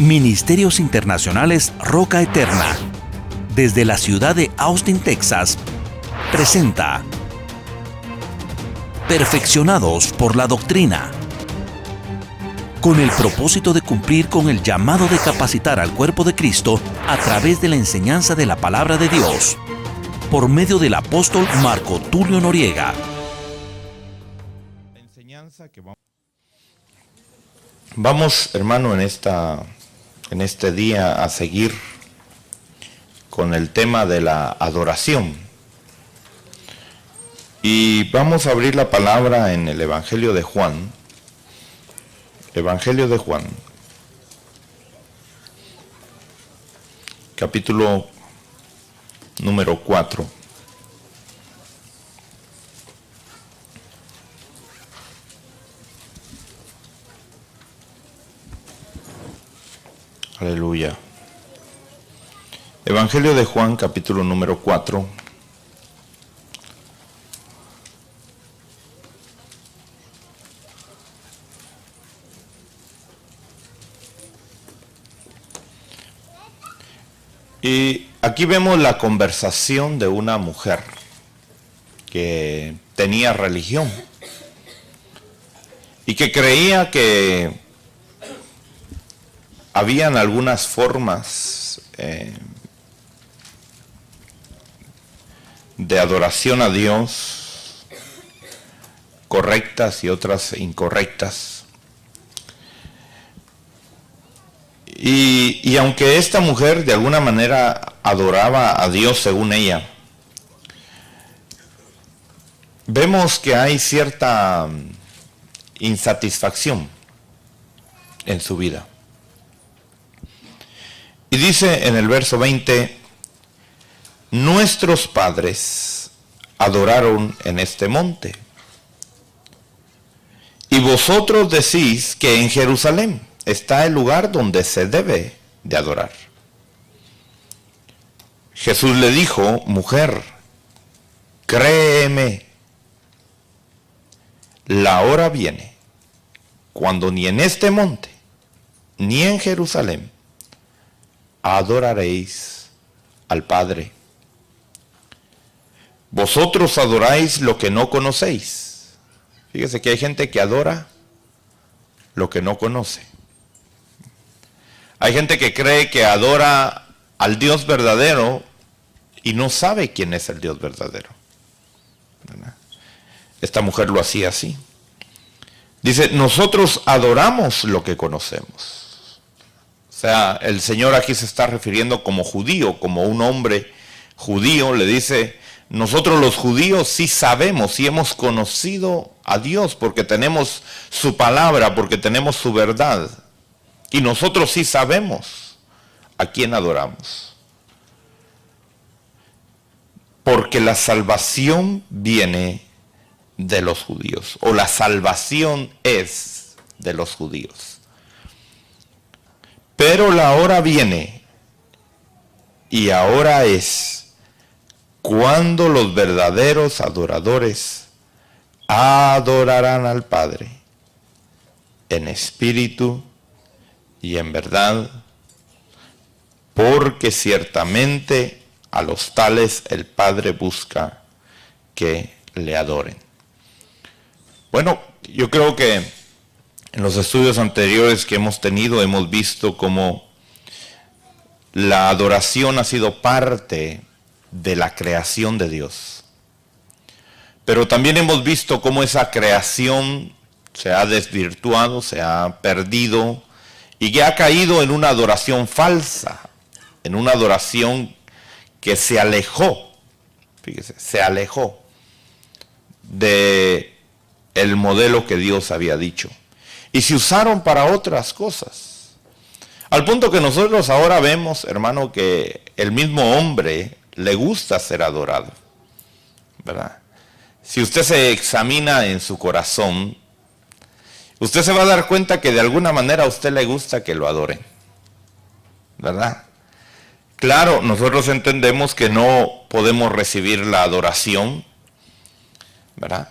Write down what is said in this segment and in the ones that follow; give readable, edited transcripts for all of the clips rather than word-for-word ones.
Ministerios Internacionales Roca Eterna, desde la ciudad de Austin, Texas, presenta Perfeccionados por la Doctrina, con el propósito de cumplir con el llamado de capacitar al cuerpo de Cristo a través de la enseñanza de la Palabra de Dios, por medio del apóstol Marco Tulio Noriega. Vamos, hermano, en este día a seguir con el tema de la adoración. Y vamos a abrir la palabra en el Evangelio de Juan. Evangelio de Juan, capítulo número 4. Aleluya. Evangelio de Juan, capítulo número 4. Y aquí vemos la conversación de una mujer que tenía religión y que creía que habían algunas formas de adoración a Dios correctas y otras incorrectas. Y aunque esta mujer de alguna manera adoraba a Dios según ella, vemos que hay cierta insatisfacción en su vida. Y dice en el verso 20, nuestros padres adoraron en este monte, y vosotros decís que en Jerusalén está el lugar donde se debe de adorar. Jesús le dijo, mujer, créeme, la hora viene cuando ni en este monte ni en Jerusalén adoraréis al Padre. Vosotros adoráis lo que no conocéis. Fíjese que hay gente que adora lo que no conoce. Hay gente que cree que adora al Dios verdadero y no sabe quién es el Dios verdadero, ¿verdad? Esta mujer lo hacía así. Dice, nosotros adoramos lo que conocemos. O sea, el Señor aquí se está refiriendo como judío, como un hombre judío. Le dice, nosotros los judíos sí sabemos y hemos conocido a Dios porque tenemos su palabra, porque tenemos su verdad. Y nosotros sí sabemos a quién adoramos. Porque la salvación viene de los judíos, o la salvación es de los judíos. Pero la hora viene, y ahora es, cuando los verdaderos adoradores adorarán al Padre en espíritu y en verdad, porque ciertamente a los tales el Padre busca que le adoren. Bueno, yo creo que en los estudios anteriores que hemos tenido hemos visto cómo la adoración ha sido parte de la creación de Dios. Pero también hemos visto cómo esa creación se ha desvirtuado, se ha perdido, y que ha caído en una adoración falsa, en una adoración que se alejó, fíjese, se alejó de el modelo que Dios había dicho. Y se usaron para otras cosas. Al punto que nosotros ahora vemos, hermano, que el mismo hombre le gusta ser adorado, ¿verdad? Si usted se examina en su corazón, usted se va a dar cuenta que de alguna manera a usted le gusta que lo adoren, ¿verdad? Claro, nosotros entendemos que no podemos recibir la adoración, ¿verdad?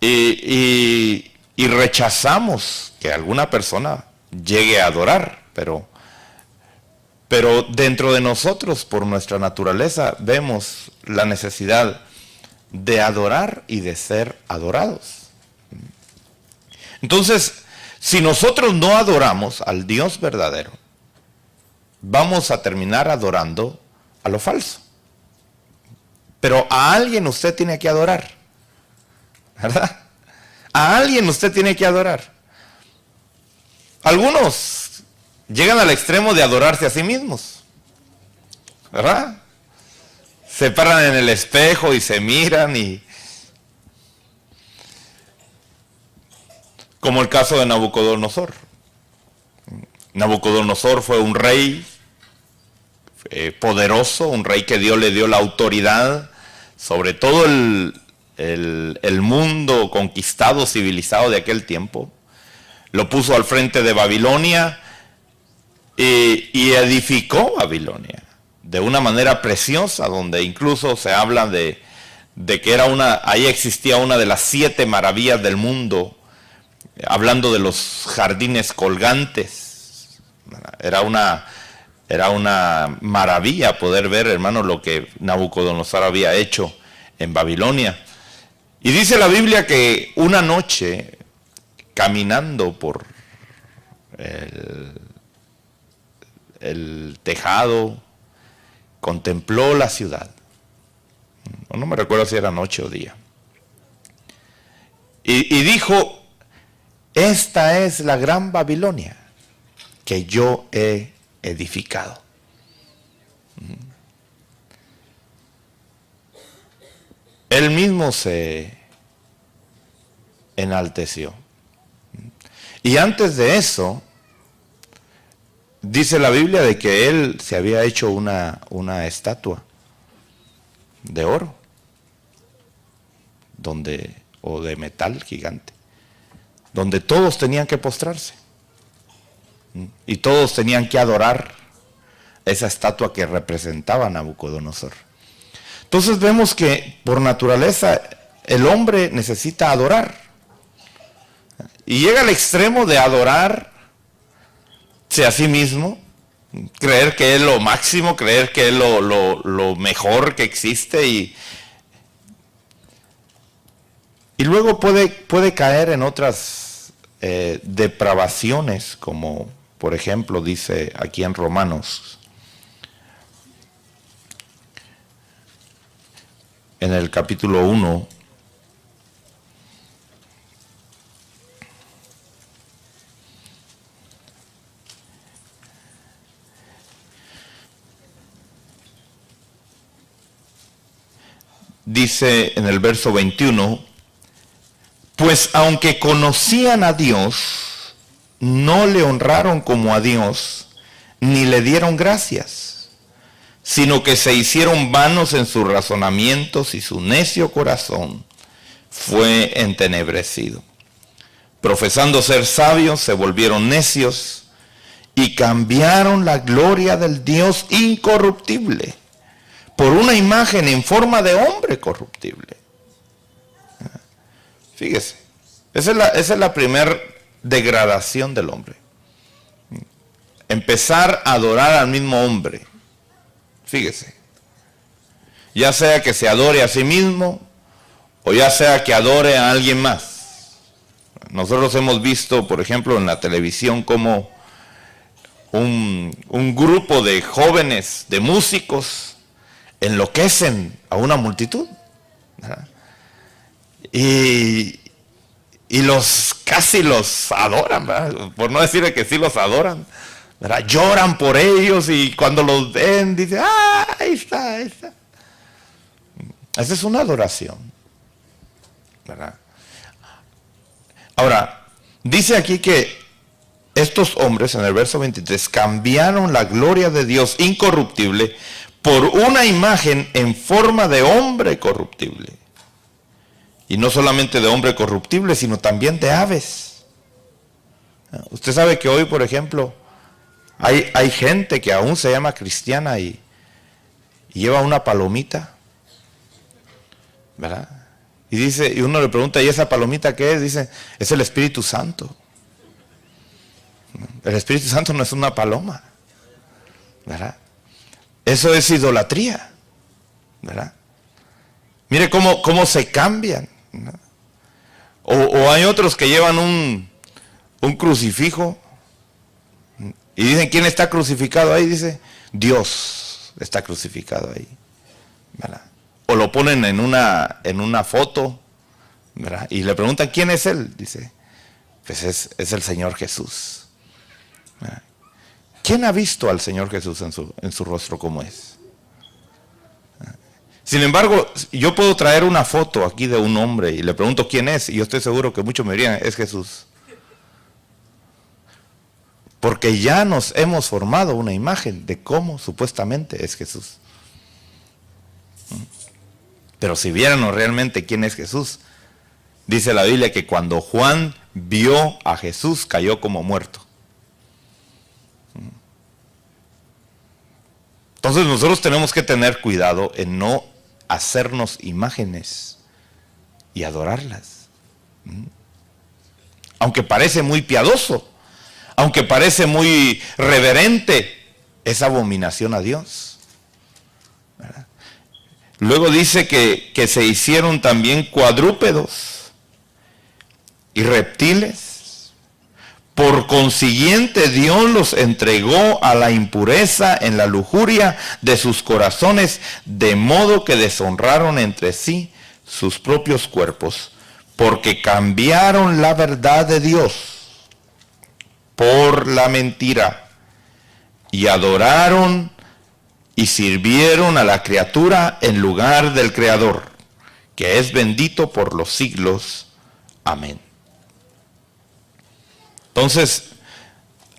Y rechazamos que alguna persona llegue a adorar, pero Pero dentro de nosotros, por nuestra naturaleza, vemos la necesidad de adorar y de ser adorados. Entonces, si nosotros no adoramos al Dios verdadero, vamos a terminar adorando a lo falso. Pero a alguien usted tiene que adorar, ¿verdad? A alguien usted tiene que adorar. Algunos llegan al extremo de adorarse a sí mismos, ¿verdad? Se paran en el espejo y se miran como el caso de Nabucodonosor. Nabucodonosor fue un rey poderoso, un rey que Dios le dio la autoridad sobre todo el mundo conquistado, civilizado de aquel tiempo. Lo puso al frente de Babilonia y edificó Babilonia de una manera preciosa, donde incluso se habla de que ahí existía una de las 7 maravillas del mundo, hablando de los jardines colgantes. Era una maravilla poder ver, hermano, lo que Nabucodonosor había hecho en Babilonia. Y dice la Biblia que una noche, caminando por el tejado, contempló la ciudad. No me recuerdo si era noche o día. Y dijo: esta es la gran Babilonia que yo he edificado. Él mismo se enalteció. Y antes de eso, dice la Biblia de que él se había hecho una estatua de oro, o de metal gigante, donde todos tenían que postrarse y todos tenían que adorar esa estatua que representaba a Nabucodonosor. Entonces vemos que por naturaleza el hombre necesita adorar, y llega al extremo de adorarse a sí mismo, creer que es lo máximo, creer que es lo mejor que existe, y luego puede caer en otras depravaciones, como por ejemplo dice aquí en Romanos, en el capítulo 1, dice en el verso 21, pues aunque conocían a Dios, no le honraron como a Dios, ni le dieron gracias, sino que se hicieron vanos en sus razonamientos y su necio corazón fue entenebrecido. Profesando ser sabios, se volvieron necios y cambiaron la gloria del Dios incorruptible por una imagen en forma de hombre corruptible. Fíjese, esa es la primera degradación del hombre. Empezar a adorar al mismo hombre. Fíjese, ya sea que se adore a sí mismo o ya sea que adore a alguien más. Nosotros hemos visto, por ejemplo, en la televisión como un grupo de jóvenes, de músicos, enloquecen a una multitud, ¿verdad? Y casi los adoran, ¿verdad? Por no decir que sí los adoran, ¿verdad? Lloran por ellos, y cuando los ven dicen: ¡ah, ahí está, ahí está! Esa es una adoración, ¿verdad? Ahora, dice aquí que estos hombres, en el verso 23, cambiaron la gloria de Dios incorruptible por una imagen en forma de hombre corruptible. Y no solamente de hombre corruptible, sino también de aves. Usted sabe que hoy, por ejemplo, hay gente que aún se llama cristiana y lleva una palomita, ¿verdad? Y uno le pregunta: ¿y esa palomita qué es? Dice: es el Espíritu Santo. El Espíritu Santo no es una paloma, ¿verdad? Eso es idolatría, ¿verdad? Mire cómo se cambian, ¿no? O hay otros que llevan un crucifijo y dicen, ¿quién está crucificado ahí? Dice, Dios está crucificado ahí, ¿verdad? O lo ponen en una foto, ¿verdad? Y le preguntan, ¿quién es él? Dice, pues es el Señor Jesús, ¿verdad? ¿Quién ha visto al Señor Jesús en su rostro como es? Sin embargo, yo puedo traer una foto aquí de un hombre y le pregunto quién es, y yo estoy seguro que muchos me dirían, es Jesús. Porque ya nos hemos formado una imagen de cómo supuestamente es Jesús. Pero si viéramos realmente quién es Jesús, dice la Biblia que cuando Juan vio a Jesús cayó como muerto. Entonces nosotros tenemos que tener cuidado en no hacernos imágenes y adorarlas. Aunque parece muy piadoso, aunque parece muy reverente, es abominación a Dios, ¿verdad? Luego dice que se hicieron también cuadrúpedos y reptiles. Por consiguiente, Dios los entregó a la impureza en la lujuria de sus corazones, de modo que deshonraron entre sí sus propios cuerpos, porque cambiaron la verdad de Dios por la mentira, y adoraron y sirvieron a la criatura en lugar del Creador, que es bendito por los siglos. Amén. Entonces,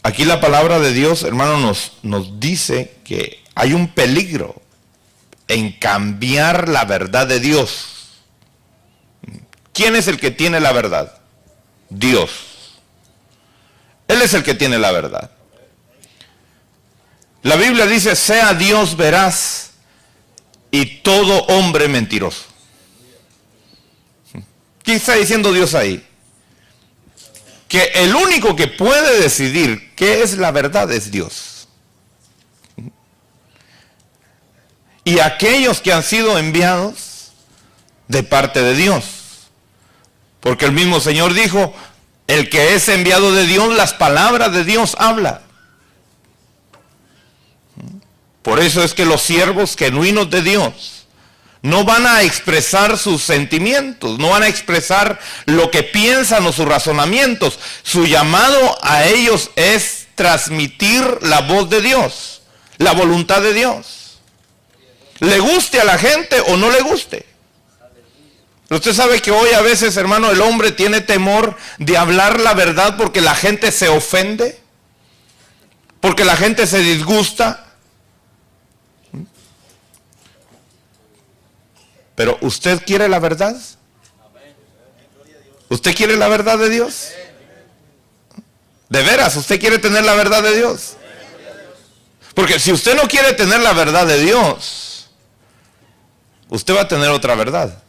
aquí la palabra de Dios, hermano, nos dice que hay un peligro en cambiar la verdad de Dios. ¿Quién es el que tiene la verdad? Dios. Él es el que tiene la verdad. La Biblia dice, sea Dios veraz y todo hombre mentiroso. ¿Qué está diciendo Dios ahí? Que el único que puede decidir qué es la verdad es Dios. Y aquellos que han sido enviados de parte de Dios. Porque el mismo Señor dijo, el que es enviado de Dios, las palabras de Dios habla. Por eso es que los siervos genuinos de Dios no van a expresar sus sentimientos, no van a expresar lo que piensan o sus razonamientos. Su llamado a ellos es transmitir la voz de Dios, la voluntad de Dios. Le guste a la gente o no le guste. Usted sabe que hoy a veces, hermano, el hombre tiene temor de hablar la verdad porque la gente se ofende, porque la gente se disgusta. Pero ¿usted quiere la verdad? ¿Usted quiere la verdad de Dios? ¿De veras usted quiere tener la verdad de Dios? Porque si usted no quiere tener la verdad de Dios, usted va a tener otra verdad.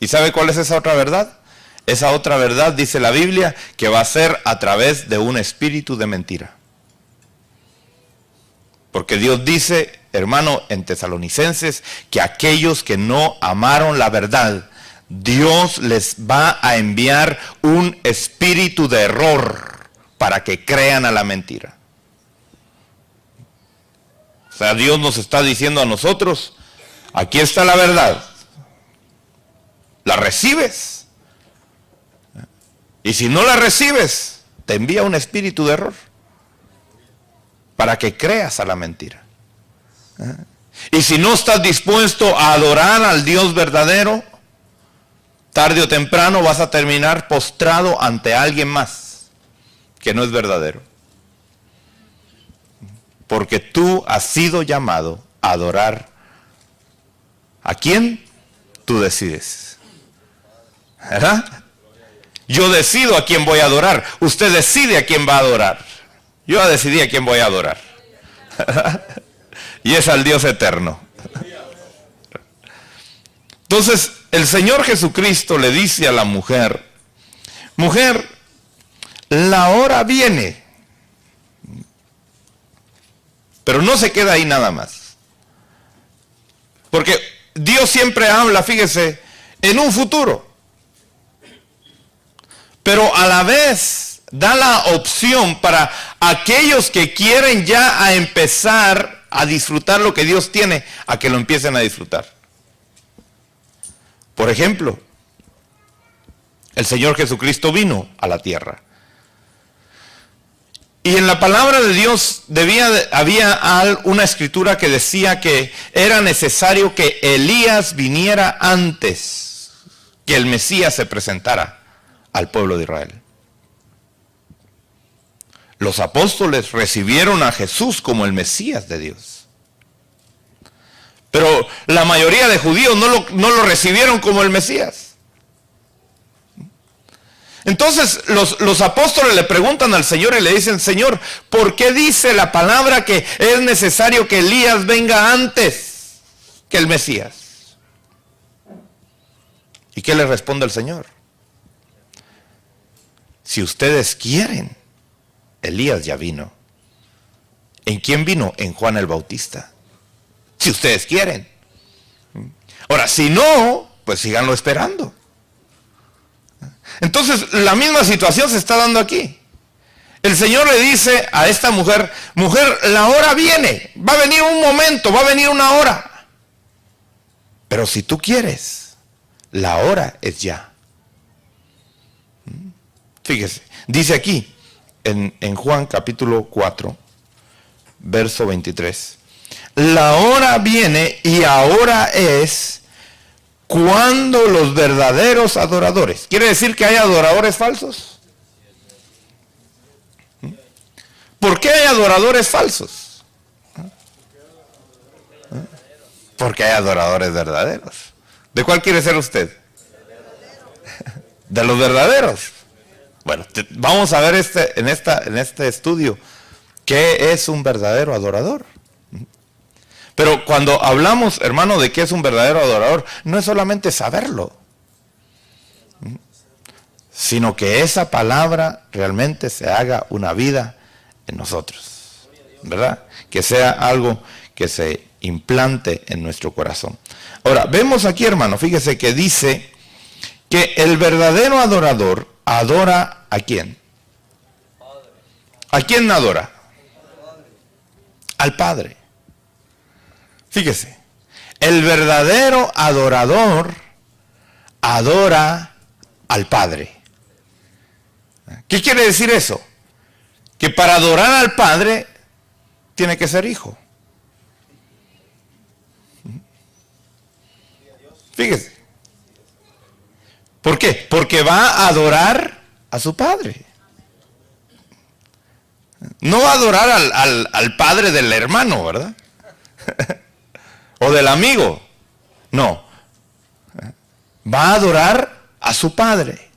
¿Y sabe cuál es esa otra verdad? Esa otra verdad, dice la Biblia, que va a ser a través de un espíritu de mentira. Porque Dios dice, hermano, en Tesalonicenses, que aquellos que no amaron la verdad, Dios les va a enviar un espíritu de error para que crean a la mentira. O sea, Dios nos está diciendo a nosotros, aquí está la verdad, la recibes. Y si no la recibes, te envía un espíritu de error para que creas a la mentira. Y si no estás dispuesto a adorar al Dios verdadero, tarde o temprano vas a terminar postrado ante alguien más que no es verdadero. Porque tú has sido llamado a adorar. ¿A quién? Tú decides. ¿Verdad? Yo decido a quién voy a adorar. Usted decide a quién va a adorar. Yo ya decidí a quién voy a adorar. Y es al Dios eterno. Entonces, el Señor Jesucristo le dice a la mujer, mujer, la hora viene Pero no se queda ahí nada más. Porque Dios siempre habla, fíjese, en un futuro. Pero a la vez da la opción para aquellos que quieren ya a empezar a disfrutar lo que Dios tiene, a que lo empiecen a disfrutar. Por ejemplo, el Señor Jesucristo vino a la tierra. Y en la palabra de Dios había una escritura que decía que era necesario que Elías viniera antes que el Mesías se presentara al pueblo de Israel. Los apóstoles recibieron a Jesús como el Mesías de Dios. Pero la mayoría de judíos no lo recibieron como el Mesías. Entonces los apóstoles le preguntan al Señor y le dicen: Señor, ¿por qué dice la palabra que es necesario que Elías venga antes que el Mesías? ¿Y qué le responde el Señor? Si ustedes quieren, Elías ya vino. ¿En quién vino? En Juan el Bautista. Si ustedes quieren. Ahora, si no, pues síganlo esperando. Entonces, la misma situación se está dando aquí. El Señor le dice a esta mujer: mujer, la hora viene, va a venir un momento, va a venir una hora. Pero si tú quieres, la hora es ya. Fíjese, dice aquí, en Juan capítulo 4, verso 23. La hora viene y ahora es cuando los verdaderos adoradores. ¿Quiere decir que hay adoradores falsos? ¿Por qué hay adoradores falsos? Porque hay adoradores verdaderos. ¿De cuál quiere ser usted? De los verdaderos. Bueno, vamos a ver en este estudio qué es un verdadero adorador. Pero cuando hablamos, hermano, de qué es un verdadero adorador, no es solamente saberlo, sino que esa palabra realmente se haga una vida en nosotros, ¿verdad? Que sea algo que se implante en nuestro corazón. Ahora, vemos aquí, hermano, fíjese que dice que el verdadero adorador adora ¿a quién? ¿A quién adora? Al Padre. Fíjese, el verdadero adorador adora al Padre. ¿Qué quiere decir eso? Que para adorar al Padre tiene que ser hijo. Fíjese. ¿Por qué? Porque va a adorar a su Padre. No va a adorar al padre del hermano, ¿verdad? O del amigo. No. Va a adorar a su Padre.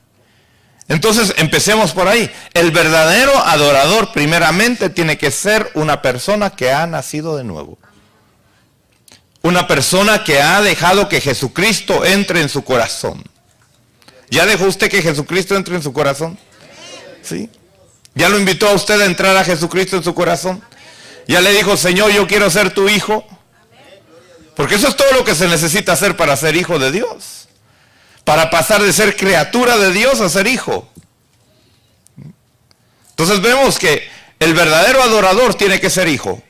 Entonces empecemos por ahí. El verdadero adorador primeramente tiene que ser una persona que ha nacido de nuevo. Una persona que ha dejado que Jesucristo entre en su corazón. ¿Ya dejó usted que Jesucristo entre en su corazón? ¿Sí? ¿Ya lo invitó a usted a entrar a Jesucristo en su corazón? ¿Ya le dijo: Señor, yo quiero ser tu hijo? Porque eso es todo lo que se necesita hacer para ser hijo de Dios. Para pasar de ser criatura de Dios a ser hijo. Entonces vemos que el verdadero adorador tiene que ser hijo.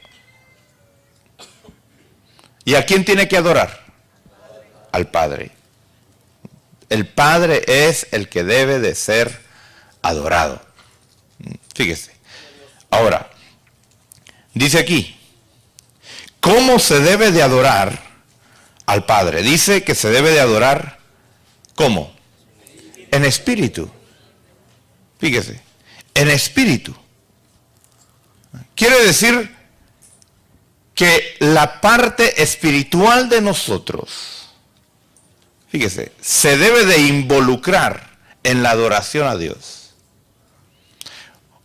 ¿Y a quién tiene que adorar? Al Padre. El Padre es el que debe de ser adorado. Fíjese. Ahora, dice aquí, ¿cómo se debe de adorar al Padre? Dice que se debe de adorar, ¿cómo? En espíritu. Fíjese, en espíritu. Quiere decir que la parte espiritual de nosotros, fíjese, se debe de involucrar en la adoración a Dios.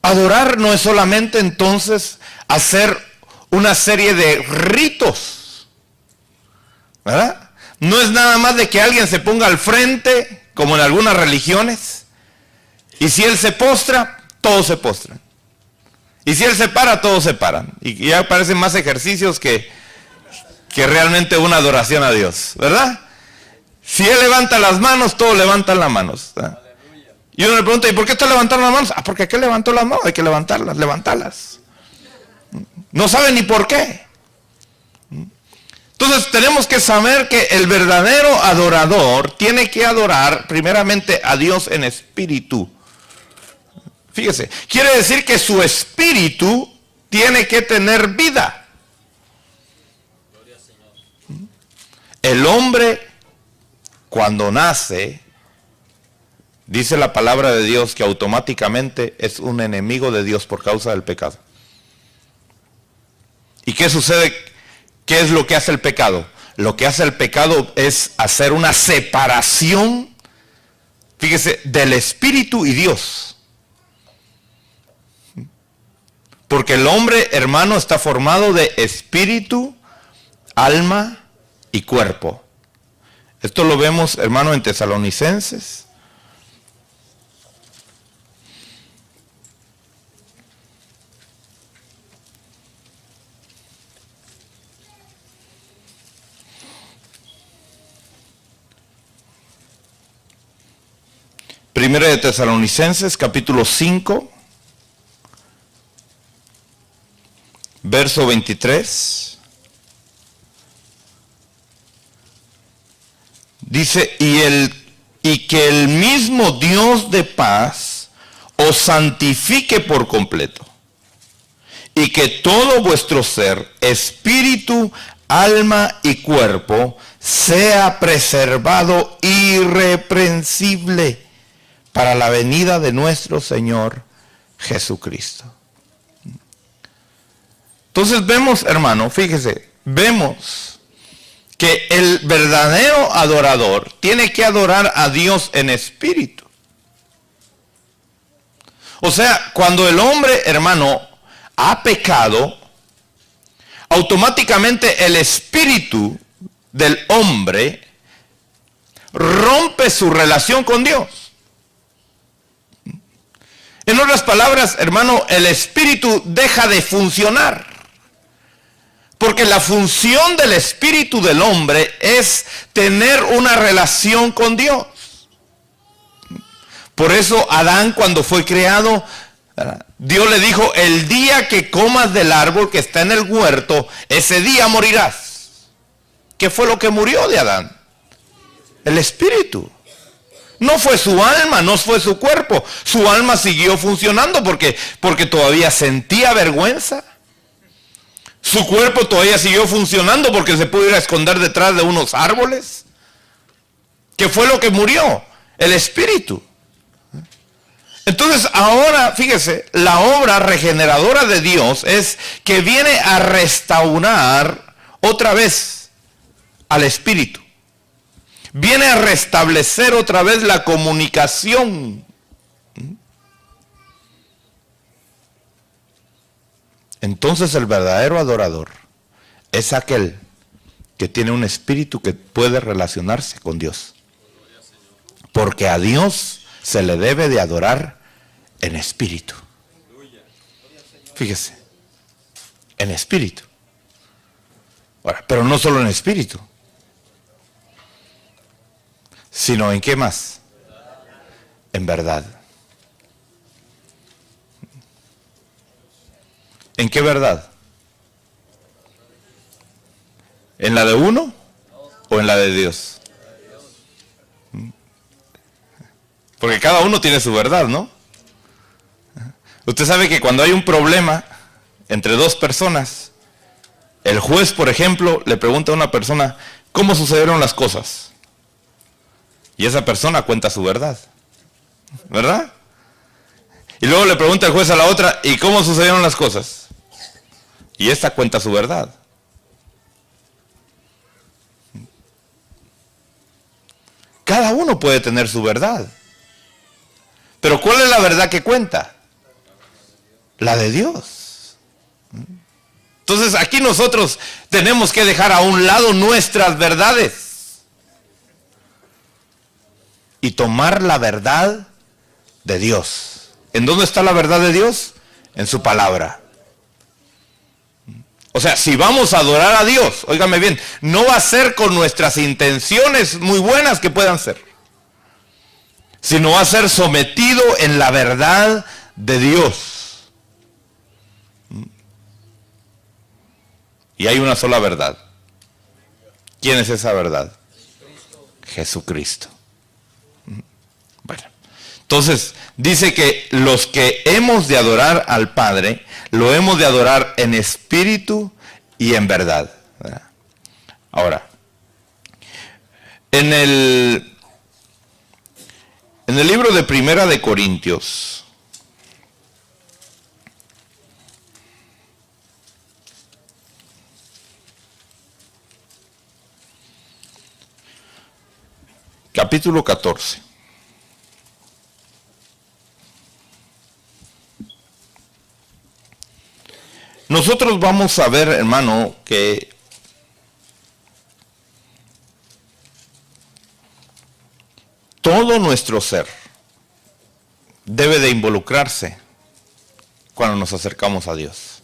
Adorar no es solamente entonces hacer una serie de ritos, ¿verdad? No es nada más de que alguien se ponga al frente, como en algunas religiones, y si él se postra, todos se postran. Y si Él se para, todos se paran. Y ya parecen más ejercicios que realmente una adoración a Dios, ¿verdad? Si Él levanta las manos, todos levantan las manos, ¿verdad? Y uno le pregunta, ¿y por qué está levantando las manos? Ah, porque aquí levantó las manos, hay que levantarlas. No saben ni por qué. Entonces tenemos que saber que el verdadero adorador tiene que adorar primeramente a Dios en espíritu. Fíjese, quiere decir que su espíritu tiene que tener vida. El hombre, cuando nace, dice la palabra de Dios que automáticamente es un enemigo de Dios por causa del pecado. ¿Y qué sucede? ¿Qué es lo que hace el pecado? Lo que hace el pecado es hacer una separación, fíjese, del espíritu y Dios. Porque el hombre, hermano, está formado de espíritu, alma y cuerpo. Esto lo vemos, hermano, en Tesalonicenses. Primera de Tesalonicenses, capítulo 5, verso 23. Dice, y que el mismo Dios de paz os santifique por completo, y que todo vuestro ser, espíritu, alma y cuerpo, sea preservado irreprensible para la venida de nuestro Señor Jesucristo. Entonces vemos, hermano, fíjese, vemos que el verdadero adorador tiene que adorar a Dios en espíritu. O sea, cuando el hombre, hermano, ha pecado, automáticamente el espíritu del hombre rompe su relación con Dios. En otras palabras, hermano, el espíritu deja de funcionar. Porque la función del espíritu del hombre es tener una relación con Dios. Por eso Adán, cuando fue creado, Dios le dijo, el día que comas del árbol que está en el huerto, ese día morirás. ¿Qué fue lo que murió de Adán? El espíritu. No fue su alma, no fue su cuerpo. Su alma siguió funcionando porque todavía sentía vergüenza. Su cuerpo todavía siguió funcionando porque se pudo ir a esconder detrás de unos árboles. ¿Qué fue lo que murió? El espíritu. Entonces ahora, fíjese, la obra regeneradora de Dios es que viene a restaurar otra vez al espíritu. Viene a restablecer otra vez la comunicación. Entonces el verdadero adorador es aquel que tiene un espíritu que puede relacionarse con Dios. Porque a Dios se le debe de adorar en espíritu. Fíjese, en espíritu. Ahora, pero no solo en espíritu, sino en qué más, en verdad. ¿En qué verdad? ¿En la de uno o en la de Dios? Porque cada uno tiene su verdad, ¿no? Usted sabe que cuando hay un problema entre dos personas, el juez, por ejemplo, le pregunta a una persona, ¿cómo sucedieron las cosas? Y esa persona cuenta su verdad, ¿verdad? Y luego le pregunta el juez a la otra, ¿y cómo sucedieron las cosas? Y esta cuenta su verdad. Cada uno puede tener su verdad. Pero ¿cuál es la verdad que cuenta? La de Dios. Entonces aquí nosotros tenemos que dejar a un lado nuestras verdades y tomar la verdad de Dios. ¿En dónde está la verdad de Dios? en su palabra. O sea, si vamos a adorar a Dios, óigame bien, no va a ser con nuestras intenciones muy buenas que puedan ser, sino va a ser sometido en la verdad de Dios. Y hay una sola verdad. ¿Quién es esa verdad? Jesucristo. Bueno, entonces dice que los que hemos de adorar al Padre, lo hemos de adorar en espíritu y en verdad. Ahora, en el libro de Primera de Corintios, capítulo 14. Nosotros vamos a ver, hermano, que todo nuestro ser debe de involucrarse cuando nos acercamos a Dios.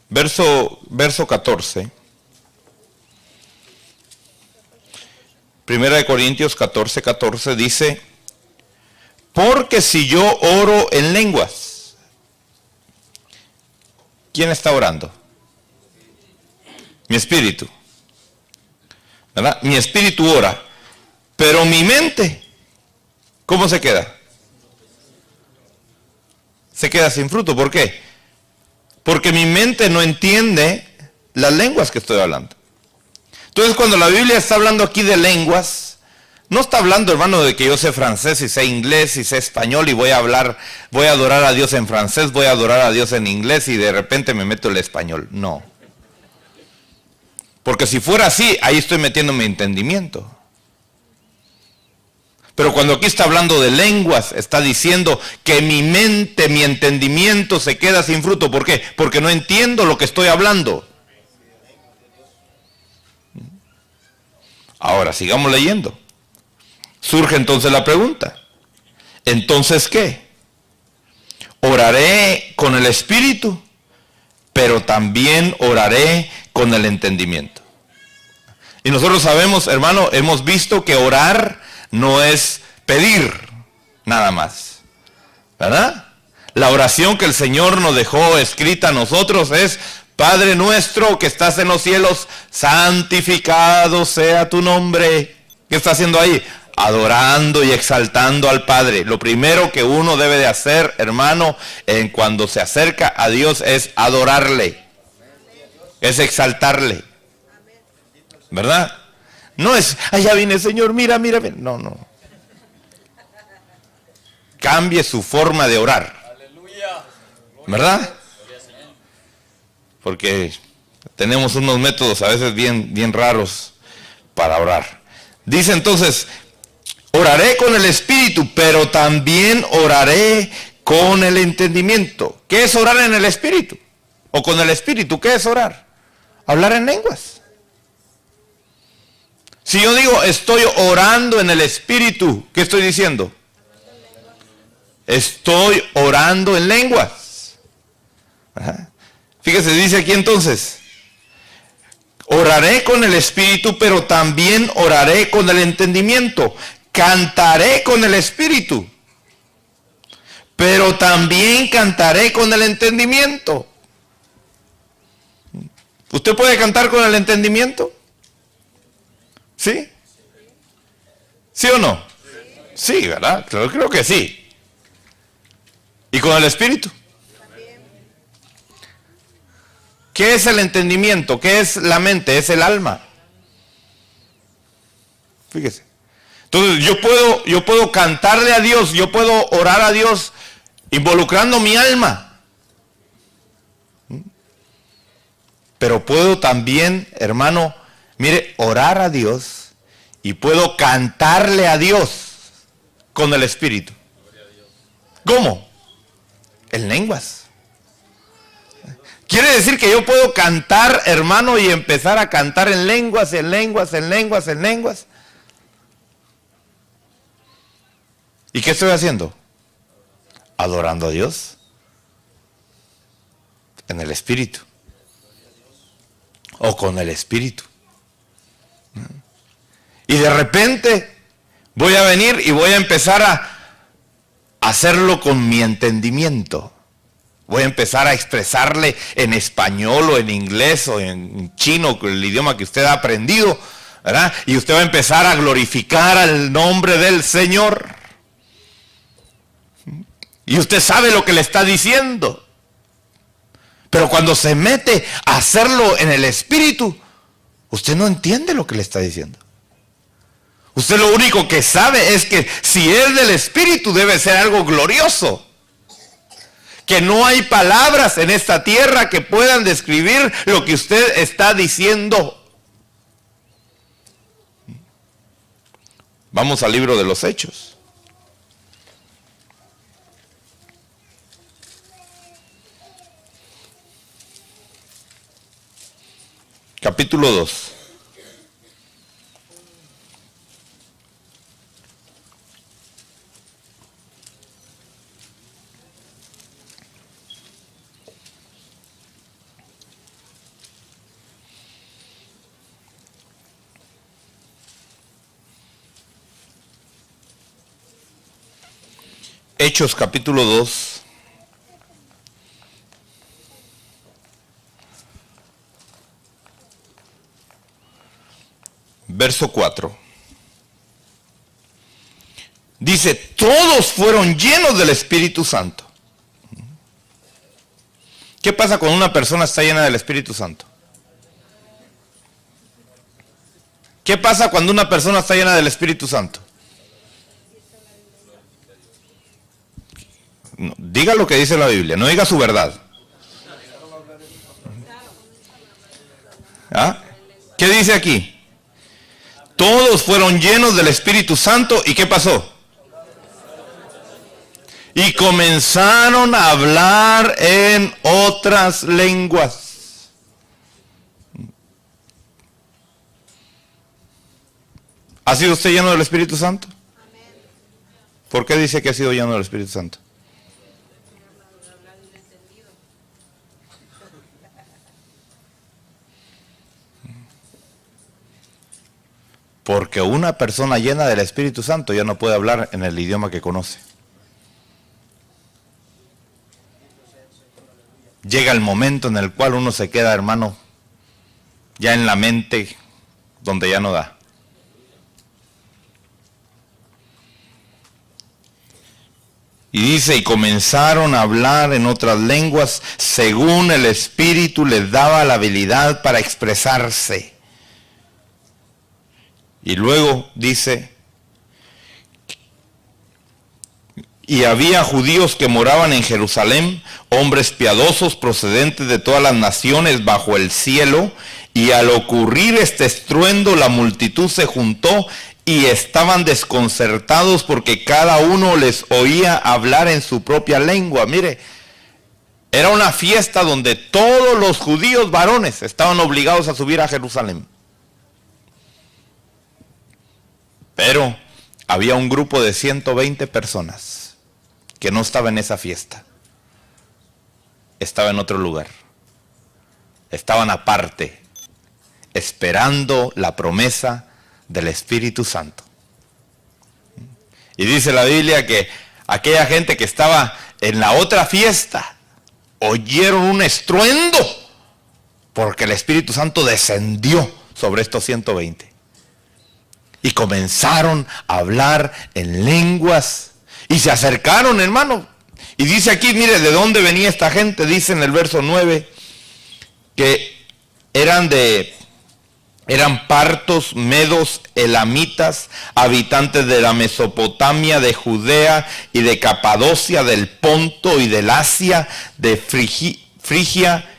Verso 14. Primera de Corintios 14:14 dice: porque si yo oro en lenguas, ¿quién está orando? Mi espíritu, ¿verdad? Mi espíritu ora, pero mi mente, ¿cómo se queda? Se queda sin fruto. ¿Por qué? Porque mi mente no entiende las lenguas que estoy hablando. Entonces, cuando la Biblia está hablando aquí de lenguas, no está hablando, hermano, de que yo sé francés y sé inglés y sé español y voy a adorar a Dios en francés, voy a adorar a Dios en inglés y de repente me meto el español. No. Porque si fuera así, ahí estoy metiendo mi entendimiento. Pero cuando aquí está hablando de lenguas, está diciendo que mi mente, mi entendimiento se queda sin fruto. ¿Por qué? Porque no entiendo lo que estoy hablando. Ahora, sigamos leyendo. Surge entonces la pregunta: ¿entonces qué? Oraré con el espíritu, pero también oraré con el entendimiento. Y nosotros sabemos, hermano, hemos visto que orar no es pedir nada más, ¿verdad? La oración que el Señor nos dejó escrita a nosotros es: Padre nuestro que estás en los cielos, santificado sea tu nombre. ¿Qué está haciendo ahí? Adorando y exaltando al Padre. Lo primero que uno debe de hacer, hermano, cuando se acerca a Dios es adorarle, es exaltarle, ¿verdad? No es, allá viene Señor, mira. No. Cambie su forma de orar, ¿verdad? Porque tenemos unos métodos a veces bien raros para orar. Dice entonces: oraré con el espíritu, pero también oraré con el entendimiento. ¿Qué es orar en el espíritu? O con el espíritu, ¿qué es orar? Hablar en lenguas. Si yo digo estoy orando en el espíritu, ¿qué estoy diciendo? Estoy orando en lenguas. Ajá. Fíjese, dice aquí entonces: oraré con el espíritu, pero también oraré con el entendimiento. Cantaré con el espíritu, pero también cantaré con el entendimiento. ¿Usted puede cantar con el entendimiento? ¿Sí? ¿Sí o no? Sí, ¿verdad? Creo que sí. ¿Y con el espíritu? ¿Qué es el entendimiento? ¿Qué es la mente? Es el alma. Fíjese. Entonces yo puedo cantarle a Dios, yo puedo orar a Dios involucrando mi alma. Pero puedo también, hermano, mire, orar a Dios y puedo cantarle a Dios con el espíritu. ¿Cómo? En lenguas. Quiere decir que yo puedo cantar, hermano, y empezar a cantar en lenguas. ¿Y qué estoy haciendo? Adorando a Dios en el Espíritu o con el Espíritu. Y de repente voy a venir y voy a empezar a hacerlo con mi entendimiento. Voy a empezar a expresarle en español o en inglés o en chino, el idioma que usted ha aprendido, ¿verdad? Y usted va a empezar a glorificar al nombre del Señor. Y usted sabe lo que le está diciendo. Pero cuando se mete a hacerlo en el Espíritu, usted no entiende lo que le está diciendo. Usted lo único que sabe es que si es del Espíritu debe ser algo glorioso. Que no hay palabras en esta tierra que puedan describir lo que usted está diciendo. Vamos al libro de los Hechos. Capítulo 2. Hechos capítulo 2, verso 4. Dice, todos fueron llenos del Espíritu Santo. ¿Qué pasa cuando una persona está llena del Espíritu Santo? ¿Qué pasa cuando una persona está llena del Espíritu Santo? No, diga lo que dice la Biblia, no diga su verdad. ¿Ah? ¿Qué dice aquí? Todos fueron llenos del Espíritu Santo. ¿Y qué pasó? Y comenzaron a hablar en otras lenguas. ¿Ha sido usted lleno del Espíritu Santo? ¿Por qué dice que ha sido lleno del Espíritu Santo? Porque una persona llena del Espíritu Santo ya no puede hablar en el idioma que conoce. Llega el momento en el cual uno se queda, hermano, ya en la mente donde ya no da. Y dice, y comenzaron a hablar en otras lenguas según el Espíritu les daba la habilidad para expresarse. Y luego dice, y había judíos que moraban en Jerusalén, hombres piadosos procedentes de todas las naciones bajo el cielo, y al ocurrir este estruendo la multitud se juntó y estaban desconcertados porque cada uno les oía hablar en su propia lengua. Mire, era una fiesta donde todos los judíos varones estaban obligados a subir a Jerusalén. Pero había un grupo de 120 personas que no estaba en esa fiesta. Estaba en otro lugar. Estaban aparte, esperando la promesa del Espíritu Santo. Y dice la Biblia que aquella gente que estaba en la otra fiesta oyeron un estruendo porque el Espíritu Santo descendió sobre estos 120. Y comenzaron a hablar en lenguas. Y se acercaron, hermano. Y dice aquí, mire, ¿de dónde venía esta gente? Dice en el verso 9, que eran partos, medos, elamitas, habitantes de la Mesopotamia, de Judea y de Capadocia, del Ponto y del Asia, de Frigia,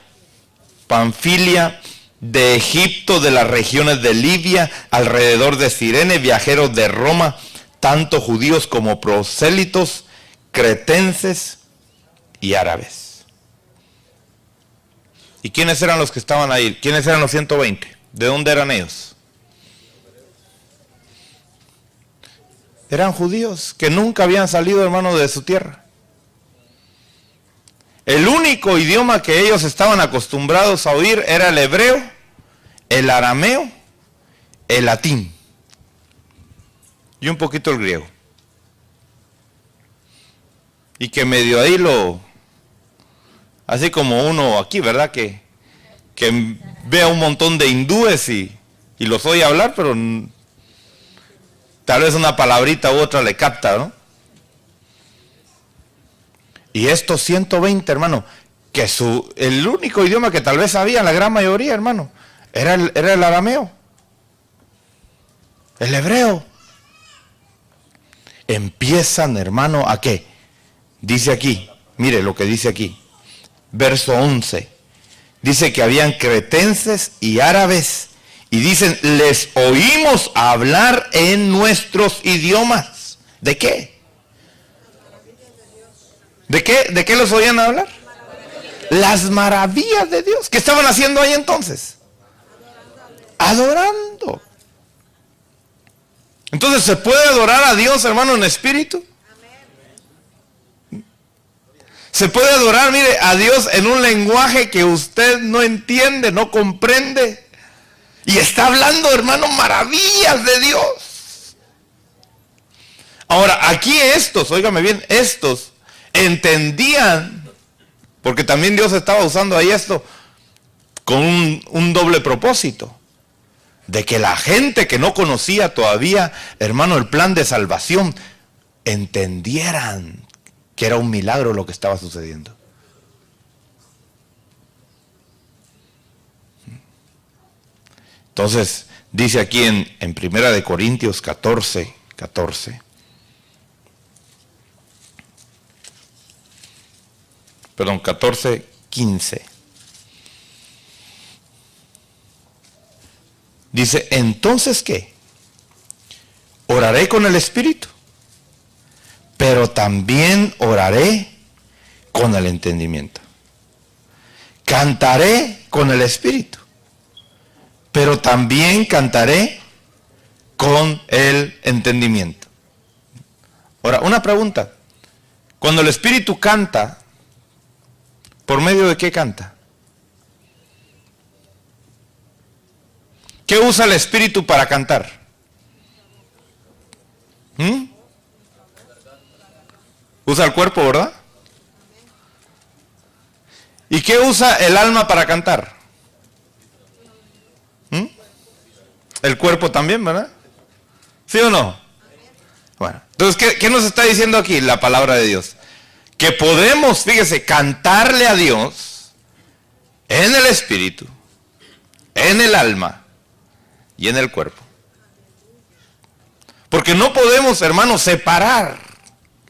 Panfilia, de Egipto, de las regiones de Libia, alrededor de Cirene, viajeros de Roma, tanto judíos como prosélitos, cretenses y árabes. ¿Y quiénes eran los que estaban ahí? ¿Quiénes eran los 120? ¿De dónde eran ellos? eran judíos que nunca habían salido, hermano, de su tierra. El único idioma que ellos estaban acostumbrados a oír era el hebreo, el arameo, el latín y un poquito el griego. Y que medio ahí así como uno aquí, ¿verdad? Que ve a un montón de hindúes y los oye hablar, pero tal vez una palabrita u otra le capta, ¿no? Y estos 120, hermano, que el único idioma que tal vez sabían, la gran mayoría, hermano, era el arameo, el hebreo. Empiezan, hermano, ¿a qué? Dice aquí, mire lo que dice aquí, verso 11. Dice que habían cretenses y árabes, y dicen, les oímos hablar en nuestros idiomas. ¿De qué? ¿De qué los oían hablar? Las maravillas de Dios. ¿Qué estaban haciendo ahí entonces? Adorando. Entonces, ¿se puede adorar a Dios, hermano, en espíritu? Se puede adorar, mire, a Dios en un lenguaje que usted no entiende, no comprende. Y está hablando, hermano, maravillas de Dios. Ahora, aquí estos, óigame bien, estos entendían, porque también Dios estaba usando ahí esto con un doble propósito, de que la gente que no conocía todavía, hermano, el plan de salvación, entendieran que era un milagro lo que estaba sucediendo. Entonces, dice aquí en Primera de Corintios 14. Perdón, 14:15. Dice, entonces, ¿qué? Oraré con el Espíritu, pero también oraré con el entendimiento. Cantaré con el Espíritu, pero también cantaré con el entendimiento. Ahora, una pregunta. Cuando el Espíritu canta, ¿por medio de qué canta? ¿Qué usa el Espíritu para cantar? Usa el cuerpo, ¿verdad? ¿Y qué usa el alma para cantar? El cuerpo también, ¿verdad? ¿Sí o no? Bueno, entonces, ¿qué nos está diciendo aquí la palabra de Dios? Que podemos, fíjese, cantarle a Dios en el espíritu, en el alma y en el cuerpo. Porque no podemos, hermanos, separar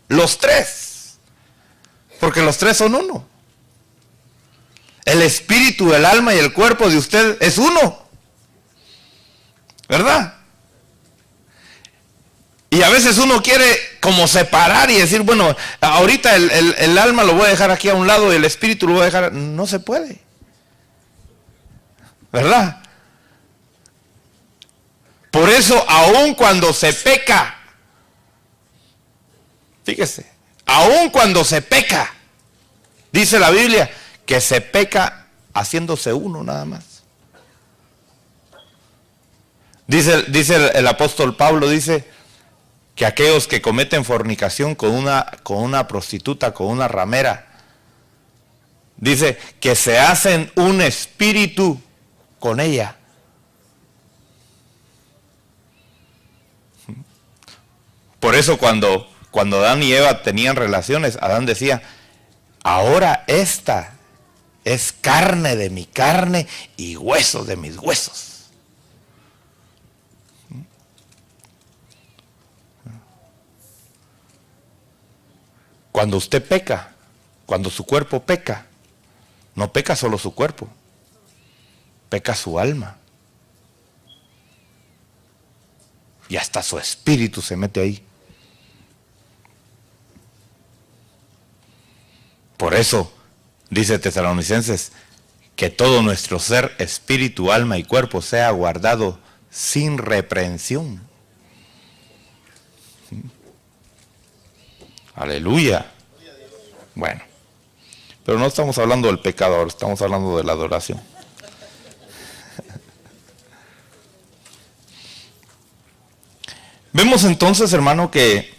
los tres, porque los tres son uno. El espíritu, el alma y el cuerpo de usted es uno, ¿verdad? Y a veces uno quiere como separar y decir, bueno, ahorita el alma lo voy a dejar aquí a un lado y el espíritu lo voy a dejar. No se puede, ¿verdad? Por eso, aun cuando se peca, fíjese, aun cuando se peca, dice la Biblia que se peca haciéndose uno nada más. Dice el apóstol Pablo, dice que aquellos que cometen fornicación con una prostituta, con una ramera, dice que se hacen un espíritu con ella. Por eso cuando Adán y Eva tenían relaciones, Adán decía, ahora esta es carne de mi carne y huesos de mis huesos. Cuando usted peca, cuando su cuerpo peca, no peca solo su cuerpo, peca su alma. Y hasta su espíritu se mete ahí. Por eso, dice Tesalonicenses, que todo nuestro ser, espíritu, alma y cuerpo sea guardado sin reprensión. Aleluya. Bueno, pero no estamos hablando del pecador, estamos hablando de la adoración. Vemos entonces, hermano, que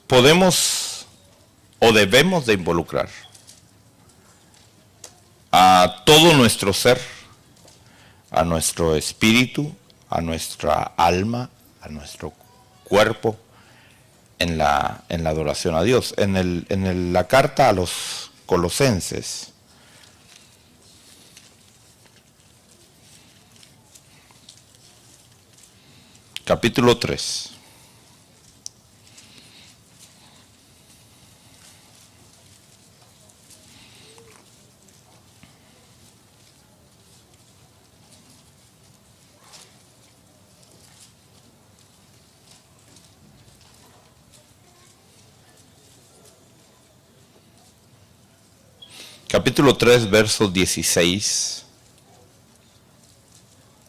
podemos o debemos de involucrar a todo nuestro ser, a nuestro espíritu, a nuestra alma, a nuestro cuerpo en la adoración a Dios. En la carta a los Colosenses, capítulo 3. Capítulo 3, verso 16.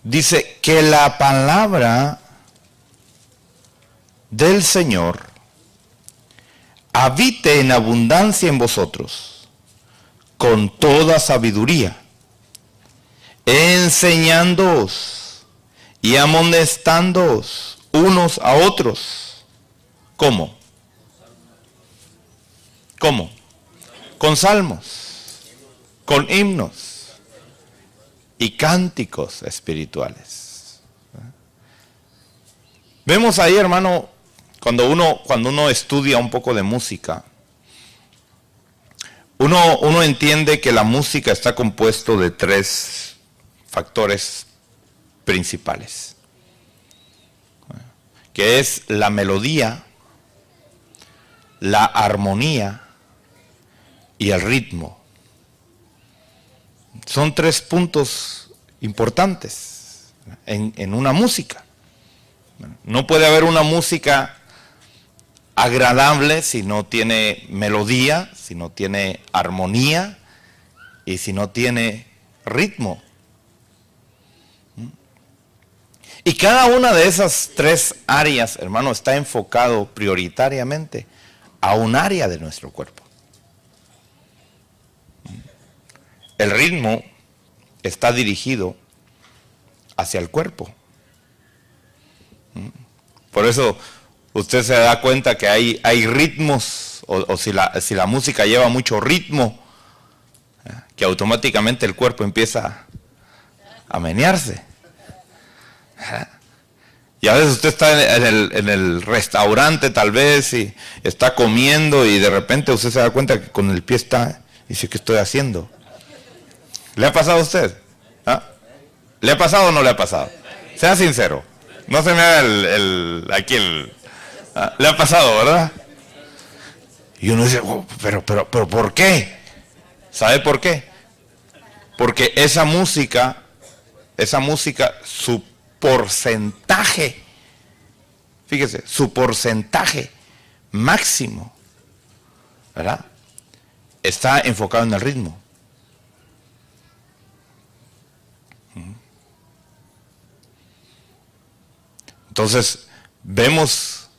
Dice que la palabra del Señor habite en abundancia en vosotros, con toda sabiduría, enseñándoos y amonestándoos unos a otros. ¿Cómo? ¿Cómo? Con salmos, con himnos y cánticos espirituales. Vemos ahí, hermano, cuando uno estudia un poco de música, uno entiende que la música está compuesto de 3 factores principales, que es la melodía, la armonía y el ritmo. Son 3 puntos importantes en una música. No puede haber una música agradable si no tiene melodía, si no tiene armonía y si no tiene ritmo. Y cada una de esas 3 áreas, hermano, está enfocado prioritariamente a un área de nuestro cuerpo. El ritmo está dirigido hacia el cuerpo. Por eso usted se da cuenta que hay ritmos, o si la música lleva mucho ritmo, que automáticamente el cuerpo empieza a menearse. Y a veces usted está en el restaurante tal vez y está comiendo y de repente usted se da cuenta que con el pie está, dice, ¿qué estoy haciendo? ¿Le ha pasado a usted? ¿Ah? ¿Le ha pasado o no le ha pasado? Sea sincero. No se me haga le ha pasado, ¿verdad? Y uno dice, oh, pero ¿por qué? ¿Sabe por qué? Porque esa música, su porcentaje, fíjese, su porcentaje máximo, ¿verdad? Está enfocado en el ritmo. Entonces, vemos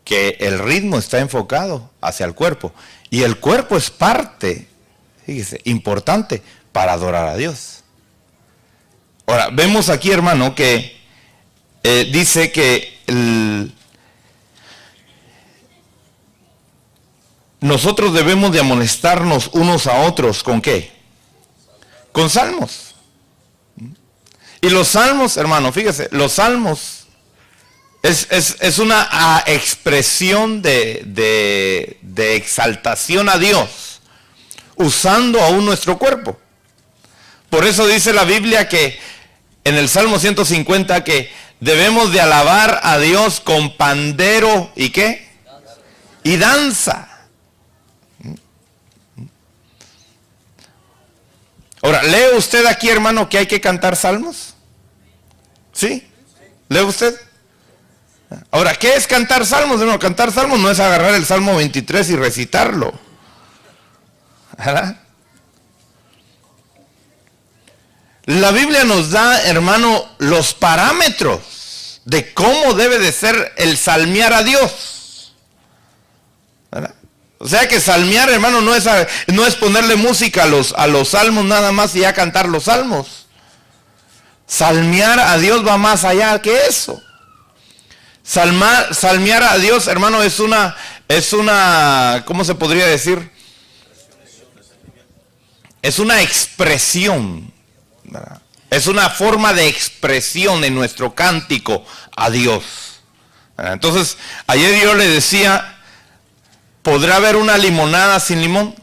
que el ritmo está enfocado hacia el cuerpo. Y el cuerpo es parte, fíjese, importante para adorar a Dios. Ahora, vemos aquí, hermano, que dice que nosotros debemos de amonestarnos unos a otros, ¿con qué? Con salmos. Y los salmos, hermano, fíjese, los salmos es una expresión de exaltación a Dios, usando aún nuestro cuerpo. Por eso dice la Biblia que en el Salmo 150 que debemos de alabar a Dios con pandero y ¿qué? Y danza. Ahora, ¿lee usted aquí, hermano, que hay que cantar salmos? ¿Sí? ¿Lee usted? Ahora, ¿qué es cantar salmos? No, cantar salmos no es agarrar el Salmo 23 y recitarlo. ¿Verdad? La Biblia nos da, hermano, los parámetros de cómo debe de ser el salmear a Dios. ¿Verdad? O sea que salmear, hermano, no es ponerle música a los salmos nada más y ya cantar los salmos. Salmear a Dios va más allá que eso. Salmear a Dios, hermano, es una, ¿cómo se podría decir? Es una expresión, ¿verdad? Es una forma de expresión en nuestro cántico a Dios. Entonces, ayer yo le decía, ¿podrá haber una limonada sin limón?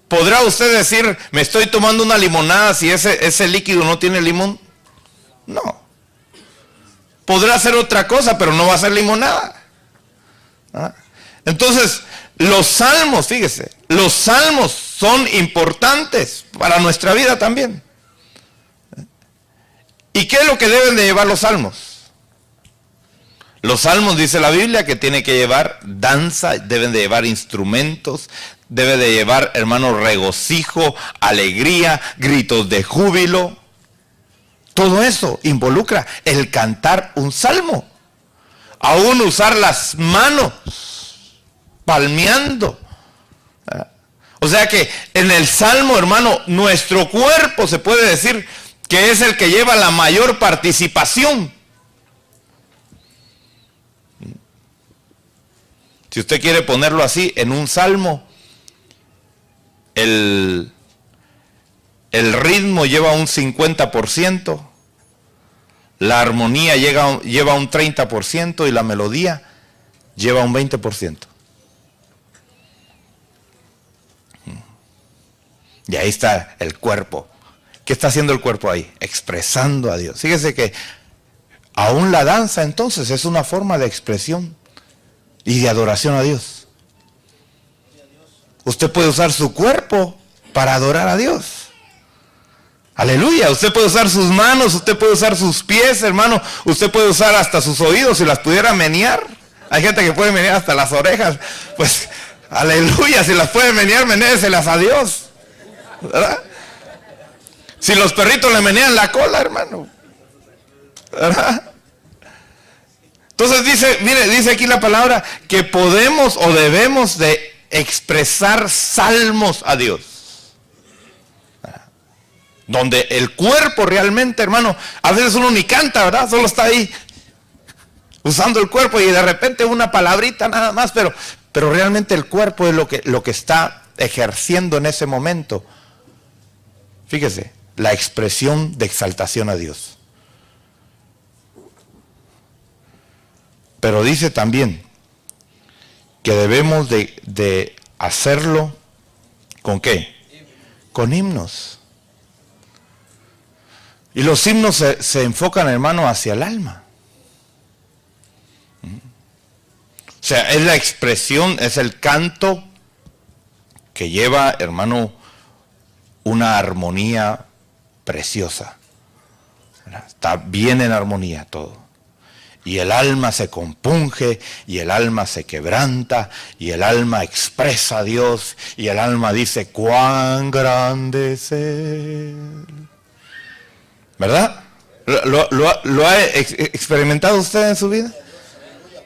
¿Podrá usted decir, me estoy tomando una limonada si ese líquido no tiene limón? No. Podrá ser otra cosa, pero no va a ser limonada. Entonces, los salmos, fíjese, los salmos son importantes para nuestra vida también. ¿Y qué es lo que deben de llevar los salmos? Los salmos, dice la Biblia, que tiene que llevar danza, deben de llevar instrumentos, debe de llevar, hermano, regocijo, alegría, gritos de júbilo. Todo eso involucra el cantar un salmo. Aún usar las manos, palmeando. O sea que en el salmo, hermano, nuestro cuerpo se puede decir que es el que lleva la mayor participación. Si usted quiere ponerlo así, en un salmo, el ritmo lleva un 50%, la armonía lleva un 30% y la melodía lleva un 20%. Y ahí está el cuerpo. ¿Qué está haciendo el cuerpo ahí? Expresando a Dios. Fíjese que aún la danza entonces es una forma de expresión y de adoración a Dios. Usted puede usar su cuerpo para adorar a Dios. Aleluya. Usted puede usar sus manos, usted puede usar sus pies, hermano. Usted puede usar hasta sus oídos si las pudiera menear. Hay gente que puede menear hasta las orejas. Pues, aleluya, si las puede menear, menéeselas a Dios. ¿Verdad? Si los perritos le menean la cola, hermano. ¿Verdad? Entonces dice aquí la palabra que podemos o debemos de expresar salmos a Dios. Donde el cuerpo realmente, hermano, a veces uno ni canta, ¿verdad? Solo está ahí usando el cuerpo y de repente una palabrita nada más, pero realmente el cuerpo es lo que está ejerciendo en ese momento. Fíjese, la expresión de exaltación a Dios. Pero dice también que debemos de hacerlo ¿con qué? Con himnos. Y los himnos se enfocan, hermano, hacia el alma. O sea, es la expresión, es el canto que lleva, hermano, una armonía preciosa. Está bien en armonía todo. Y el alma se compunge, y el alma se quebranta, y el alma expresa a Dios, y el alma dice, cuán grande es Él. ¿Verdad? ¿Lo ha experimentado usted en su vida?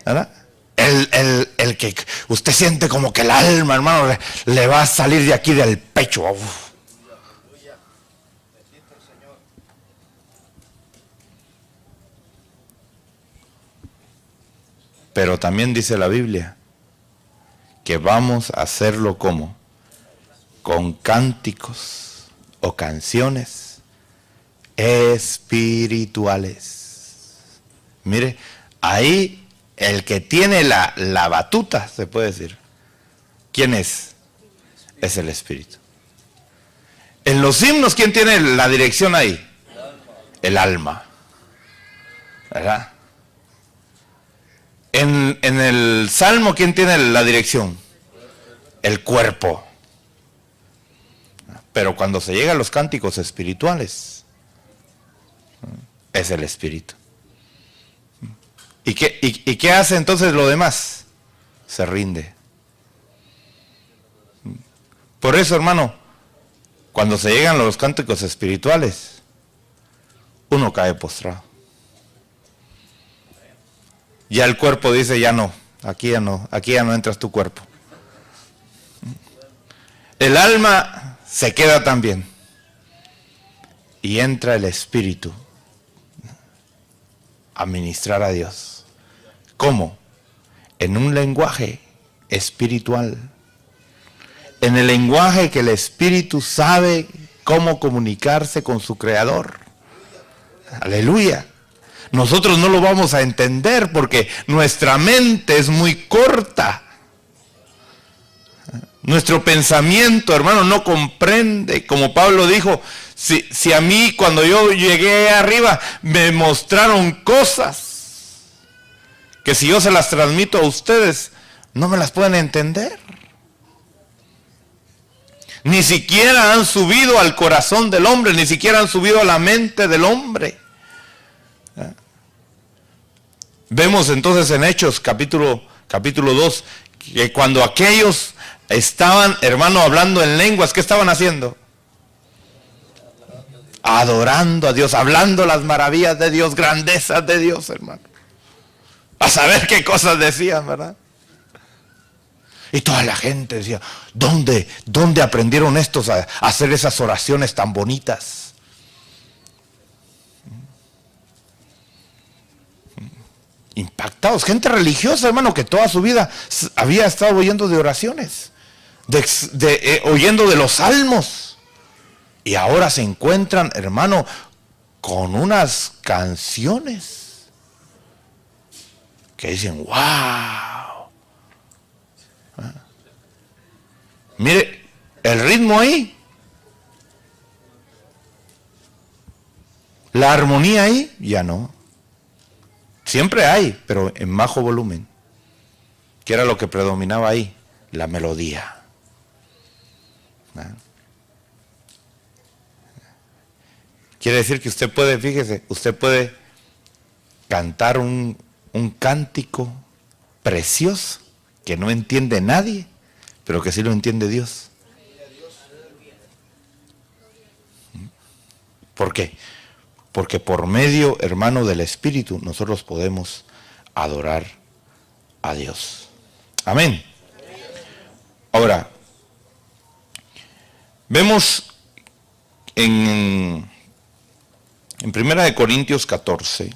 ¿Verdad? El que usted siente como que el alma, hermano, le va a salir de aquí del pecho. Uf. Pero también dice la Biblia que vamos a hacerlo como con cánticos o canciones espirituales. Mire, ahí el que tiene la batuta, se puede decir, ¿quién es? Es el Espíritu. En los himnos, ¿quién tiene la dirección ahí? El alma. ¿Verdad? En el Salmo, ¿quién tiene la dirección? El cuerpo. Pero cuando se llega a los cánticos espirituales, es el Espíritu. ¿Y qué hace entonces lo demás? Se rinde. Por eso, hermano, cuando se llegan los cánticos espirituales, uno cae postrado. Ya el cuerpo dice, ya no, aquí ya no entras tu cuerpo. El alma se queda también. Y entra el espíritu a ministrar a Dios. ¿Cómo? En un lenguaje espiritual. En el lenguaje que el espíritu sabe cómo comunicarse con su creador. Aleluya. Nosotros no lo vamos a entender porque nuestra mente es muy corta. Nuestro pensamiento, hermano, no comprende. Como Pablo dijo, si a mí cuando yo llegué arriba me mostraron cosas que si yo se las transmito a ustedes, no me las pueden entender. Ni siquiera han subido al corazón del hombre, ni siquiera han subido a la mente del hombre. Vemos entonces en Hechos capítulo 2 que cuando aquellos estaban, hermano, hablando en lenguas, ¿qué estaban haciendo? Adorando a Dios, hablando las maravillas de Dios, grandezas de Dios, hermano. A saber qué cosas decían, ¿verdad? Y toda la gente decía, ¿dónde aprendieron estos a hacer esas oraciones tan bonitas? Impactados, gente religiosa, hermano, que toda su vida había estado oyendo de oraciones, oyendo de los salmos, y ahora se encuentran, hermano, con unas canciones que dicen, wow. Mire, el ritmo ahí, la armonía ahí, ya no. Siempre hay, pero en bajo volumen. ¿Qué era lo que predominaba ahí? La melodía. Quiere decir que usted puede, fíjese, usted puede cantar un cántico precioso que no entiende nadie, pero que sí lo entiende Dios. ¿Por qué? Porque por medio, hermano, del Espíritu, nosotros podemos adorar a Dios. Amén. Ahora, vemos en 1 Corintios 14,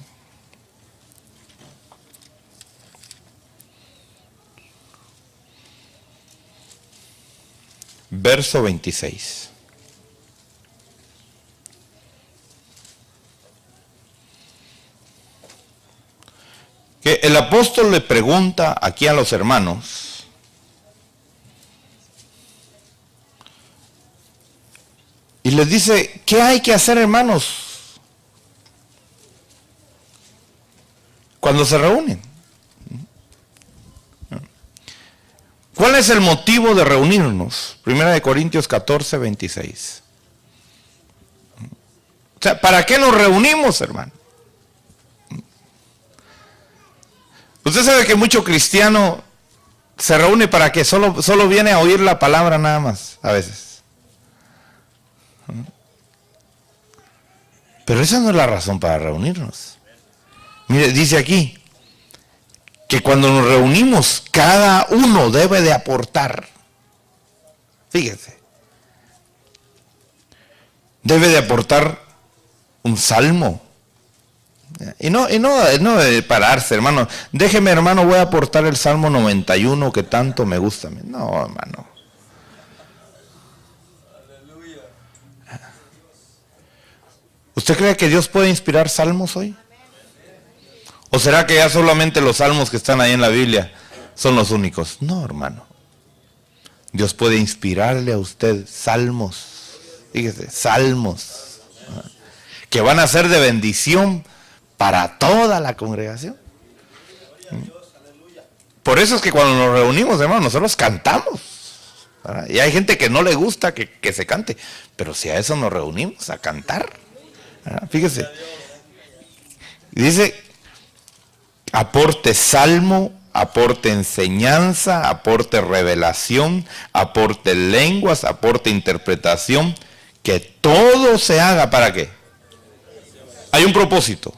verso 26. Que el apóstol le pregunta aquí a los hermanos, y les dice, ¿qué hay que hacer, hermanos, cuando se reúnen? ¿Cuál es el motivo de reunirnos? 1 Corintios 14, 26. O sea, ¿para qué nos reunimos, hermano? Usted sabe que mucho cristiano se reúne para que solo viene a oír la palabra nada más, a veces. Pero esa no es la razón para reunirnos. Mire, dice aquí que cuando nos reunimos, cada uno debe de aportar. Fíjese. Debe de aportar un salmo. Y no de pararse, hermano. Déjeme, hermano, voy a aportar el Salmo 91 que tanto me gusta. No, hermano. ¿Usted cree que Dios puede inspirar salmos hoy? ¿O será que ya solamente los salmos que están ahí en la Biblia son los únicos? No, hermano. Dios puede inspirarle a usted salmos. Fíjese, salmos. Que van a ser de bendición para toda la congregación. Por eso es que cuando nos reunimos, hermano, nosotros cantamos. ¿Verdad? Y hay gente que no le gusta que se cante, pero si a eso nos reunimos, a cantar. ¿Verdad? Fíjese. Dice, aporte salmo, aporte enseñanza, aporte revelación, aporte lenguas, aporte interpretación. que todo se haga ¿para qué? Hay un propósito.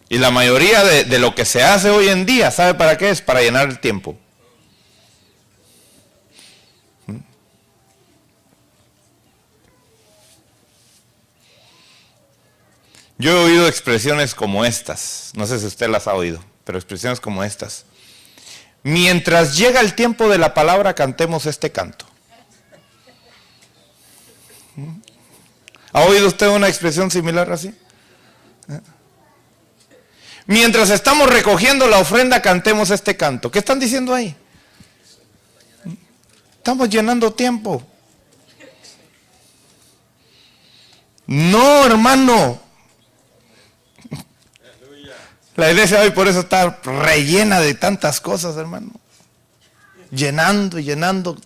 Y la mayoría de lo que se hace hoy en día, ¿sabe para qué es? Para llenar el tiempo. Yo he oído expresiones como estas, no sé si usted las ha oído, pero expresiones como estas. Mientras llega el tiempo de la palabra, cantemos este canto. ¿Ha oído usted una expresión similar así? Mientras estamos recogiendo la ofrenda, cantemos este canto. ¿Qué están diciendo ahí? Estamos llenando tiempo. No, hermano. La iglesia hoy por eso está rellena de tantas cosas, hermano. Llenando y llenando.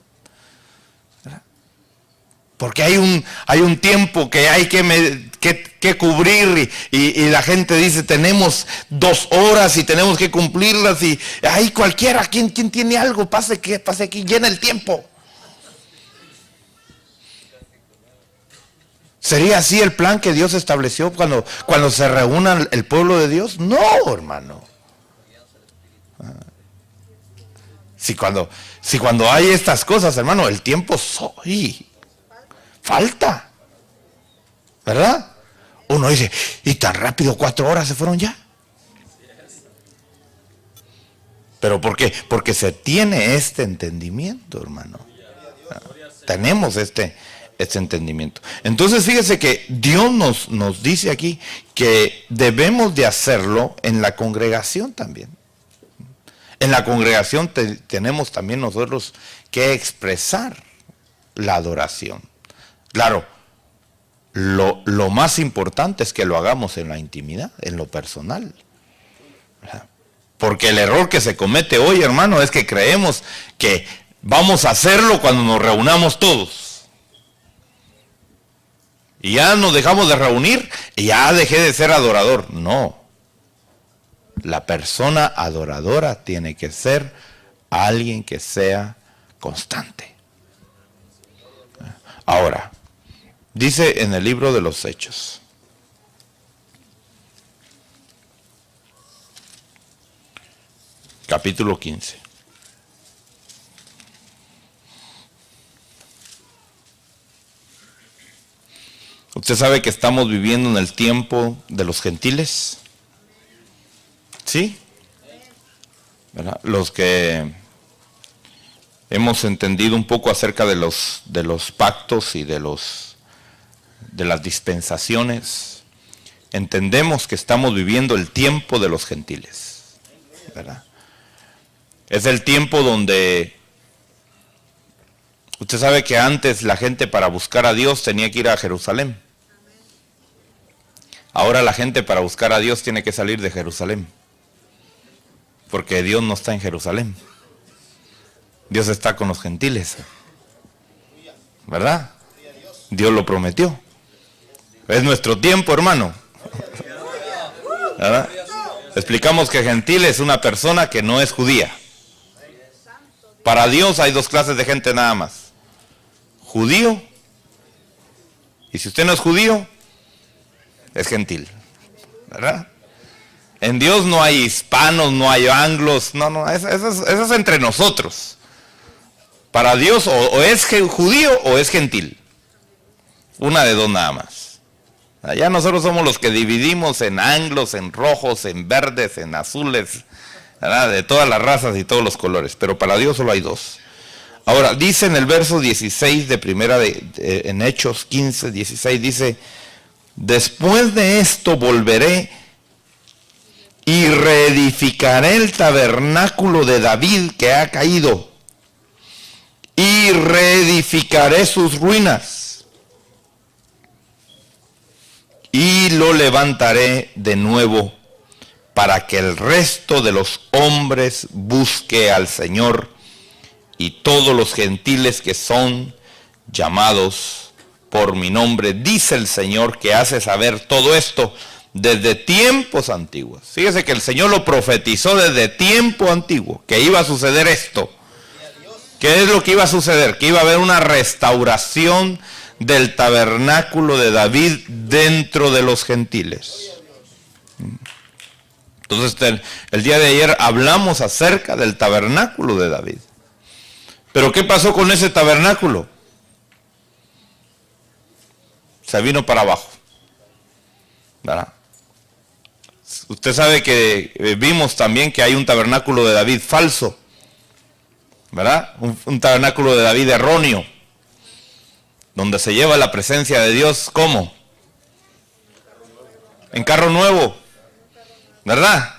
Porque hay un tiempo que hay que cubrir y la gente dice tenemos 2 horas y tenemos que cumplirlas y hay cualquiera, quien tiene algo, pase aquí, llena el tiempo. ¿Sería así el plan que Dios estableció cuando se reúna el pueblo de Dios? No, hermano. Si cuando hay estas cosas, hermano, el tiempo falta. ¿Verdad? Uno dice, y tan rápido 4 horas se fueron ya. ¿Pero por qué? Porque se tiene este entendimiento, hermano. Tenemos este entendimiento. Entonces fíjese que Dios nos dice aquí que debemos de hacerlo en la congregación también. En la congregación tenemos también nosotros que expresar la adoración. Claro, lo más importante es que lo hagamos en la intimidad, en lo personal. Porque el error que se comete hoy, hermano, es que creemos que vamos a hacerlo cuando nos reunamos todos. Y ya nos dejamos de reunir y ya dejé de ser adorador. No. La persona adoradora tiene que ser alguien que sea constante. Ahora, dice en el libro de los Hechos. Capítulo 15. Usted sabe que estamos viviendo en el tiempo de los gentiles. ¿Sí? ¿Verdad? Los que hemos entendido un poco acerca de los pactos y de las dispensaciones, entendemos que estamos viviendo el tiempo de los gentiles. ¿Verdad? Es el tiempo donde usted sabe que antes la gente para buscar a Dios tenía que ir a Jerusalén. Ahora la gente para buscar a Dios tiene que salir de Jerusalén. Porque Dios no está en Jerusalén. Dios está con los gentiles. ¿Verdad? Dios lo prometió. Es nuestro tiempo, hermano. ¿Verdad? Explicamos que gentil es una persona que no es judía. Para Dios hay 2 clases de gente nada más. Judío. Y si usted no es judío, es gentil. ¿Verdad? En Dios no hay hispanos, no hay anglos. No, eso es entre nosotros. Para Dios o es judío o es gentil. Una de 2 nada más. Allá nosotros somos los que dividimos en anglos, en rojos, en verdes, en azules, ¿verdad? De todas las razas y todos los colores. Pero para Dios solo hay 2. Ahora, dice en el verso 16 de primera en Hechos 15, 16, dice: después de esto volveré y reedificaré el tabernáculo de David que ha caído, y reedificaré sus ruinas, y lo levantaré de nuevo, para que el resto de los hombres busque al Señor, y todos los gentiles que son llamados por mi nombre, dice el Señor, que hace saber todo esto desde tiempos antiguos. Fíjese que el Señor lo profetizó desde tiempo antiguo, que iba a suceder esto, ¿Qué es lo que iba a suceder? Que iba a haber una restauración del tabernáculo de David dentro de los gentiles. Entonces el día de ayer hablamos acerca del tabernáculo de David. Pero ¿qué pasó con ese tabernáculo? Se vino para abajo, ¿verdad? Usted sabe que vimos también que hay un tabernáculo de David falso, ¿verdad? Un tabernáculo de David erróneo, donde se lleva la presencia de Dios, ¿cómo? En carro nuevo, ¿verdad?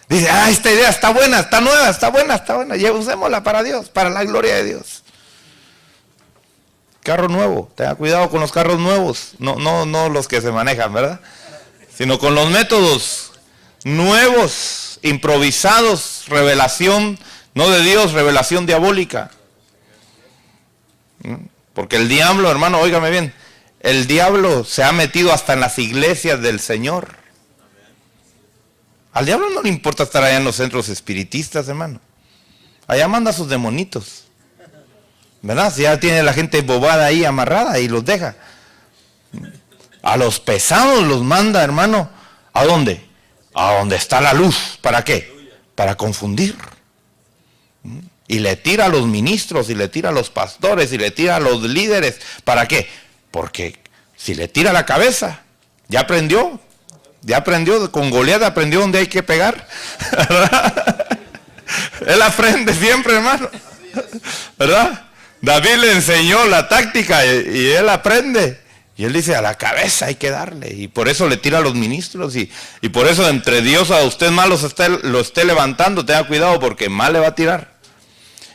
Dice, esta idea está buena, está nueva, está buena, ya usémosla para Dios, para la gloria de Dios. Carro nuevo, tenga cuidado con los carros nuevos, no los que se manejan, ¿verdad? Sino con los métodos nuevos, improvisados, revelación, no de Dios, revelación diabólica. Porque el diablo, hermano, óigame bien, el diablo se ha metido hasta en las iglesias del Señor. Al diablo no le importa estar allá en los centros espiritistas, hermano. Allá manda a sus demonitos, ¿verdad? Si ya tiene la gente bobada ahí amarrada y los deja. A los pesados los manda, hermano. ¿A dónde? A donde está la luz. ¿Para qué? Para confundir. Y le tira a los ministros, y le tira a los pastores, y le tira a los líderes. ¿Para qué? Porque si le tira la cabeza, ya aprendió. Ya aprendió, con Goliat aprendió dónde hay que pegar. Él aprende siempre, hermano. ¿Verdad? David le enseñó la táctica y él aprende. Y él dice, a la cabeza hay que darle. Y por eso le tira a los ministros. Y por eso entre Dios a usted más lo esté levantando, tenga cuidado porque más le va a tirar.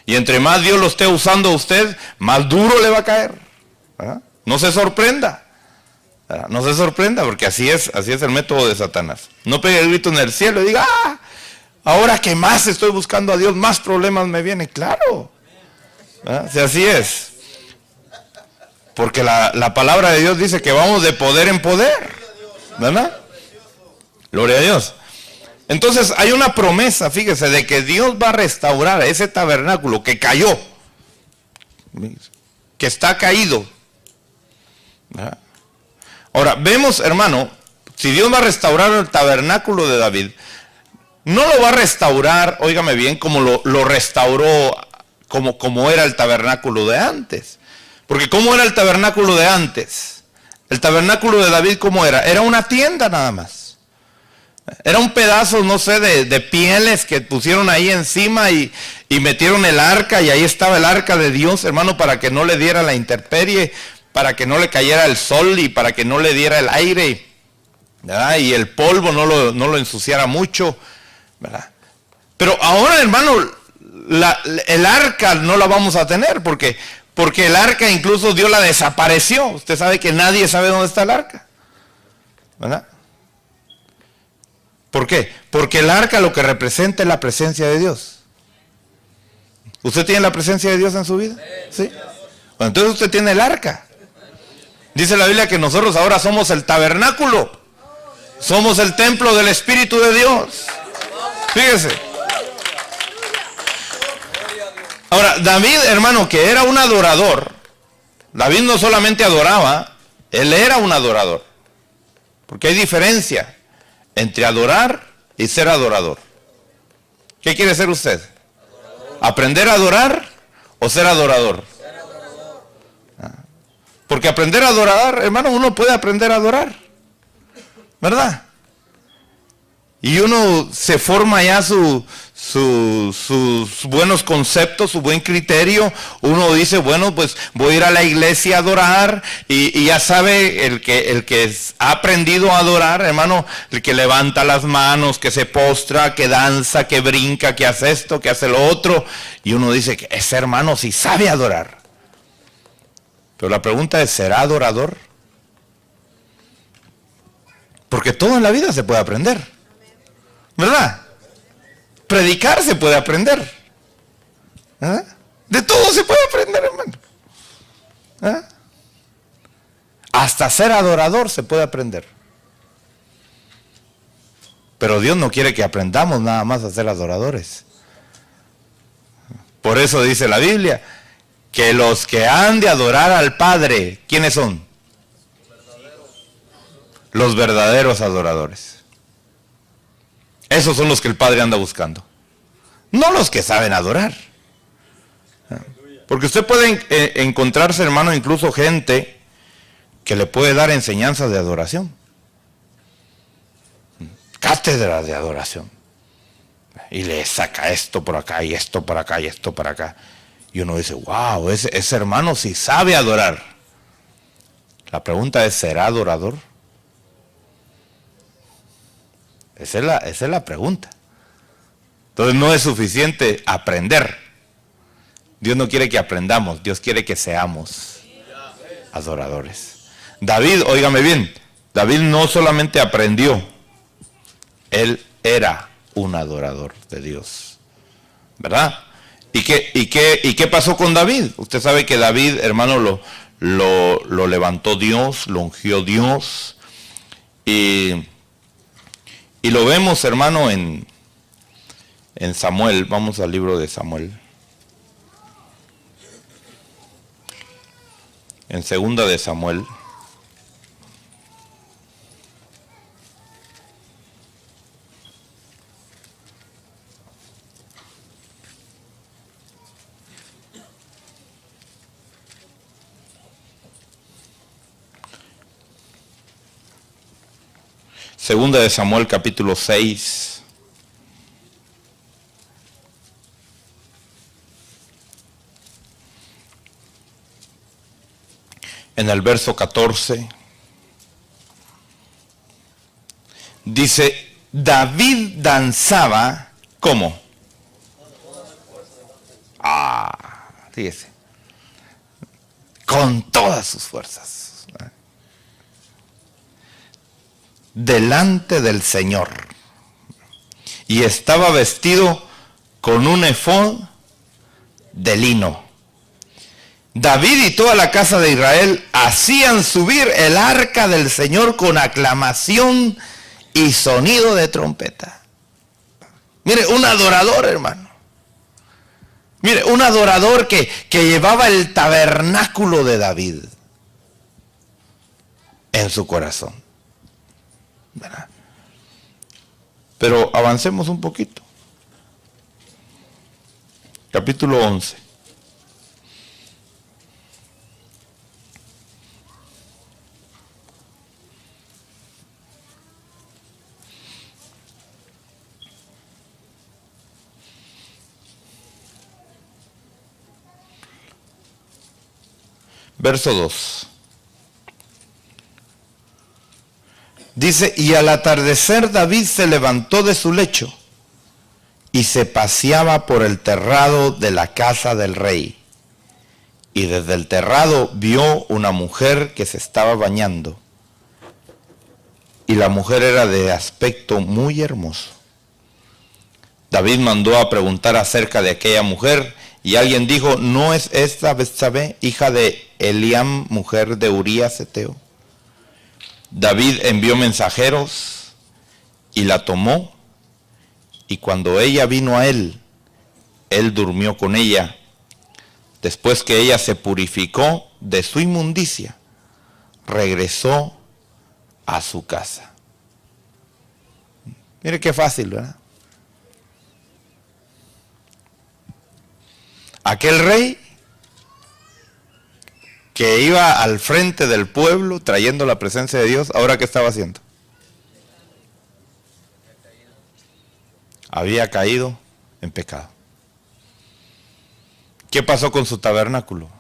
Y entre más Dios lo esté usando a usted, más duro le va a caer. ¿Verdad? No se sorprenda. ¿Verdad? No se sorprenda porque así es el método de Satanás. No pegue el grito en el cielo y diga, ahora que más estoy buscando a Dios, más problemas me vienen. Claro. ¿Verdad? Si así es. Porque la palabra de Dios dice que vamos de poder en poder, ¿verdad? Gloria a Dios. Entonces hay una promesa, fíjese, de que Dios va a restaurar ese tabernáculo que cayó, que está caído, ¿verdad? Ahora, vemos, hermano, si Dios va a restaurar el tabernáculo de David, no lo va a restaurar, óigame bien, como lo restauró, como era el tabernáculo de antes. Porque ¿cómo era el tabernáculo de antes? El tabernáculo de David, ¿cómo era? Era una tienda nada más. Era un pedazo, no sé, de pieles que pusieron ahí encima y metieron el arca, y ahí estaba el arca de Dios, hermano, para que no le diera la intemperie, para que no le cayera el sol y para que no le diera el aire, ¿verdad? Y el polvo no lo ensuciara mucho, ¿verdad? Pero ahora, hermano, el arca no la vamos a tener porque el arca incluso Dios la desapareció. Usted sabe que nadie sabe dónde está el arca, ¿verdad? ¿Por qué? Porque el arca lo que representa es la presencia de Dios. ¿Usted tiene la presencia de Dios en su vida? ¿Sí? Bueno, entonces usted tiene el arca. Dice la Biblia que nosotros ahora somos el tabernáculo. Somos el templo del Espíritu de Dios. Fíjese. Ahora, David, hermano, que era un adorador. David no solamente adoraba, él era un adorador. Porque hay diferencia entre adorar y ser adorador. ¿Qué quiere ser usted? ¿Aprender a adorar o ser adorador? Porque aprender a adorar, hermano, uno puede aprender a adorar, ¿verdad? Y uno se forma ya sus buenos conceptos, su buen criterio. Uno dice, bueno, pues voy a ir a la iglesia a adorar. Y ya sabe, el que ha aprendido a adorar, hermano, el que levanta las manos, que se postra, que danza, que brinca, que hace esto, que hace lo otro. Y uno dice que ese hermano sí sabe adorar. Pero la pregunta es, ¿será adorador? Porque todo en la vida se puede aprender, ¿verdad? Predicar se puede aprender, ¿verdad? De todo se puede aprender, hermano, ¿verdad? Hasta ser adorador se puede aprender. Pero Dios no quiere que aprendamos nada más a ser adoradores. Por eso dice la Biblia que los que han de adorar al Padre, ¿quiénes son? Los verdaderos adoradores. Esos son los que el Padre anda buscando. No los que saben adorar. Porque usted puede encontrarse, hermano, incluso gente que le puede dar enseñanzas de adoración. Cátedras de adoración. Y le saca esto por acá, y esto por acá, y esto por acá. Y uno dice, wow, ese hermano sí sabe adorar. La pregunta es, ¿será adorador? Esa es la pregunta. Entonces no es suficiente aprender. Dios no quiere que aprendamos, Dios quiere que seamos adoradores. David, óigame bien, David no solamente aprendió, él era un adorador de Dios, ¿verdad? ¿Y qué pasó con David? Usted sabe que David, hermano, lo levantó Dios, lo ungió Dios, y lo vemos, hermano, en Samuel. Vamos al libro de Samuel. En segunda de Samuel. Segunda de Samuel, capítulo 6. En el verso 14, dice, David danzaba, ¿cómo? Fíjese, con todas sus fuerzas, delante del Señor, y estaba vestido con un efod de lino. David y toda la casa de Israel hacían subir el arca del Señor con aclamación y sonido de trompeta. Mire, un adorador, hermano. Mire, un adorador que llevaba el tabernáculo de David en su corazón, ¿verdad? Pero avancemos un poquito. Capítulo 11. Verso 2. Dice, y al atardecer David se levantó de su lecho y se paseaba por el terrado de la casa del rey. Y desde el terrado vio una mujer que se estaba bañando. Y la mujer era de aspecto muy hermoso. David mandó a preguntar acerca de aquella mujer, y alguien dijo, ¿no es esta Betsabé, hija de Eliam, mujer de Urías Eteo? David envió mensajeros y la tomó, y cuando ella vino a él durmió con ella. Después que ella se purificó de su inmundicia, regresó a su casa. Mire qué fácil, ¿verdad? Aquel rey que iba al frente del pueblo trayendo la presencia de Dios, ¿ahora qué estaba haciendo? Había caído en pecado. ¿Qué pasó con su tabernáculo?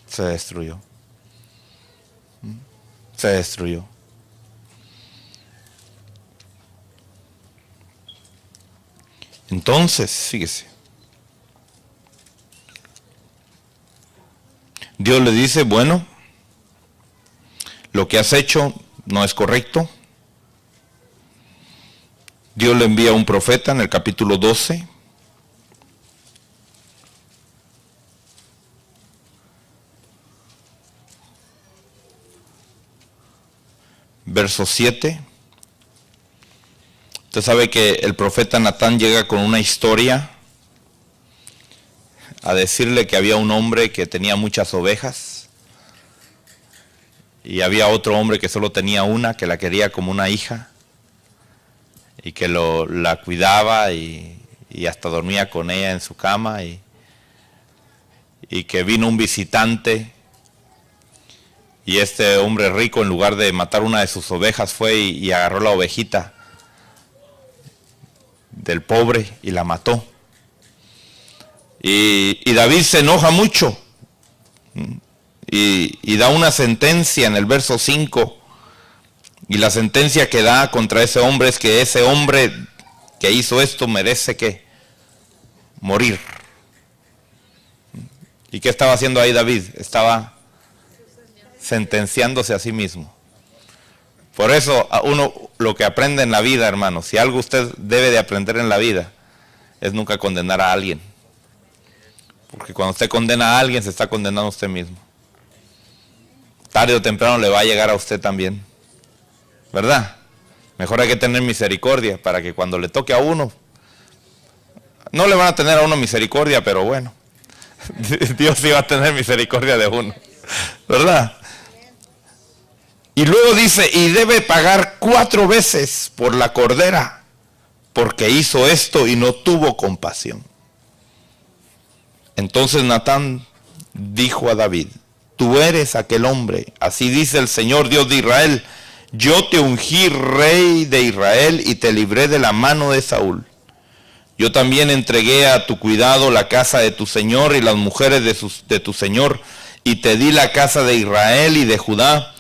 Se destruyó. Se destruyó. Entonces, fíjese, Dios le dice, bueno, lo que has hecho no es correcto. Dios le envía a un profeta en el capítulo 12. Verso 7. Usted sabe que el profeta Natán llega con una historia a decirle que había un hombre que tenía muchas ovejas y había otro hombre que solo tenía una, que la quería como una hija y que la cuidaba y hasta dormía con ella en su cama, y que vino un visitante y este hombre rico, en lugar de matar una de sus ovejas, fue y agarró la ovejita del pobre y la mató. Y David se enoja mucho y da una sentencia en el verso 5, y la sentencia que da contra ese hombre es que ese hombre que hizo esto merece ¿qué? Morir. ¿Y qué estaba haciendo ahí David? Estaba sentenciándose a sí mismo. Por eso uno lo que aprende en la vida, hermano, si algo usted debe de aprender en la vida, es nunca condenar a alguien. Porque cuando usted condena a alguien, se está condenando a usted mismo. Tarde o temprano le va a llegar a usted también, ¿verdad? Mejor hay que tener misericordia para que cuando le toque a uno, no le van a tener a uno misericordia, pero bueno, Dios sí va a tener misericordia de uno, ¿verdad? Y luego dice, y debe pagar 4 veces por la cordera, porque hizo esto y no tuvo compasión. Entonces Natán dijo a David, tú eres aquel hombre, así dice el Señor Dios de Israel, yo te ungí rey de Israel y te libré de la mano de Saúl. Yo también entregué a tu cuidado la casa de tu Señor y las mujeres de tu Señor, y te di la casa de Israel y de Judá.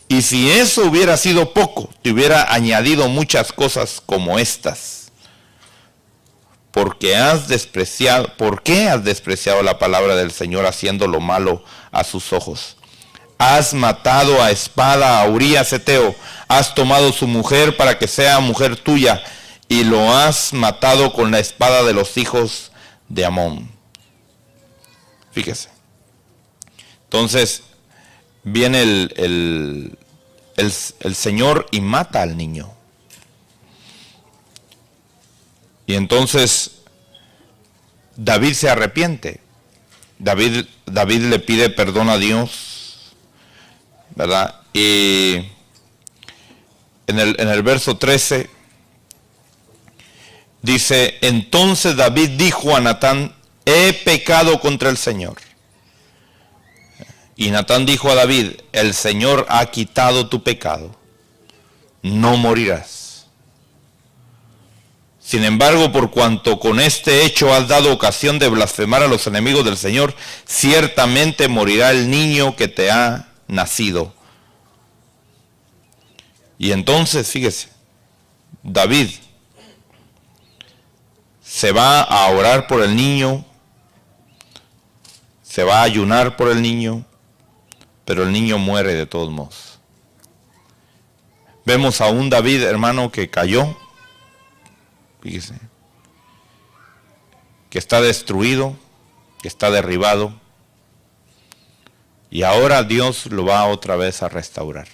Y si eso hubiera sido poco, te hubiera añadido muchas cosas como estas. ¿Por qué has despreciado la palabra del Señor haciendo lo malo a sus ojos? Has matado a espada a Urías Heteo, has tomado su mujer para que sea mujer tuya, y lo has matado con la espada de los hijos de Amón. Fíjese. Entonces, viene el Señor y mata al niño. Y entonces David se arrepiente. David le pide perdón a Dios, ¿verdad? Y en el verso 13 dice, entonces David dijo a Natán, he pecado contra el Señor. Y Natán dijo a David, el Señor ha quitado tu pecado, no morirás. Sin embargo, por cuanto con este hecho has dado ocasión de blasfemar a los enemigos del Señor, ciertamente morirá el niño que te ha nacido. Y entonces, fíjese, David se va a orar por el niño, se va a ayunar por el niño, pero el niño muere de todos modos. Vemos a un David, hermano, que cayó, fíjese, que está destruido, que está derribado, y ahora Dios lo va otra vez a restaurar.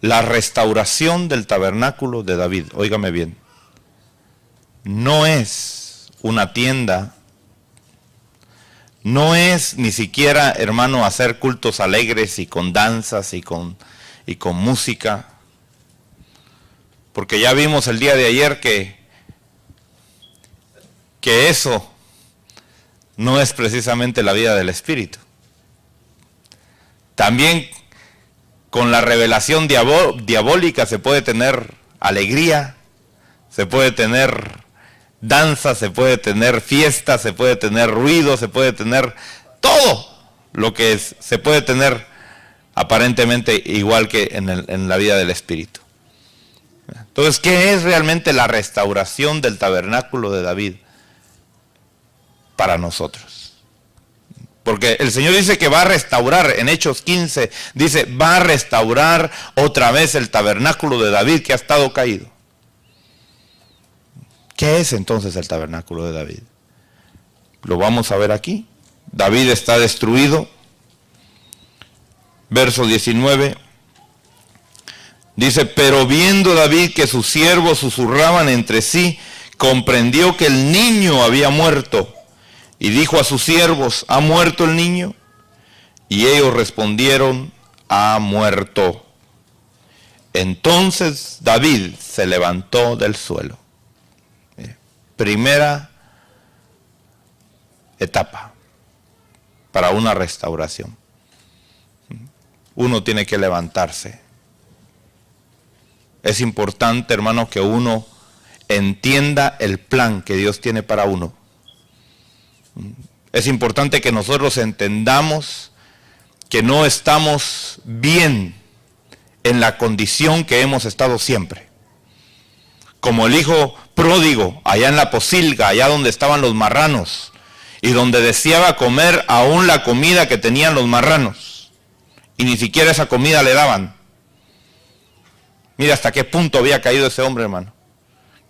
La restauración del tabernáculo de David, óigame bien, no es una tienda, no es ni siquiera, hermano, hacer cultos alegres y con danzas y con música. Porque ya vimos el día de ayer que eso no es precisamente la vida del Espíritu. También con la revelación diabólica se puede tener alegría, se puede tener danza, se puede tener fiesta, se puede tener ruido, se puede tener todo lo que se puede tener aparentemente igual que en la vida del Espíritu. Entonces, ¿qué es realmente la restauración del tabernáculo de David para nosotros? Porque el Señor dice que va a restaurar, en Hechos 15, dice, va a restaurar otra vez el tabernáculo de David que ha estado caído. ¿Qué es entonces el tabernáculo de David? Lo vamos a ver aquí. David está destruido. Verso 19. Dice, pero viendo David que sus siervos susurraban entre sí, comprendió que el niño había muerto y dijo a sus siervos: ¿ha muerto el niño? Y ellos respondieron: ha muerto. Entonces David se levantó del suelo. Primera etapa para una restauración. Uno tiene que levantarse. Es importante, hermano, que uno entienda el plan que Dios tiene para uno. Es importante que nosotros entendamos que no estamos bien en la condición que hemos estado siempre. Como el hijo pródigo, allá en la pocilga, allá donde estaban los marranos, y donde deseaba comer aún la comida que tenían los marranos, y ni siquiera esa comida le daban. Mira hasta qué punto había caído ese hombre, hermano,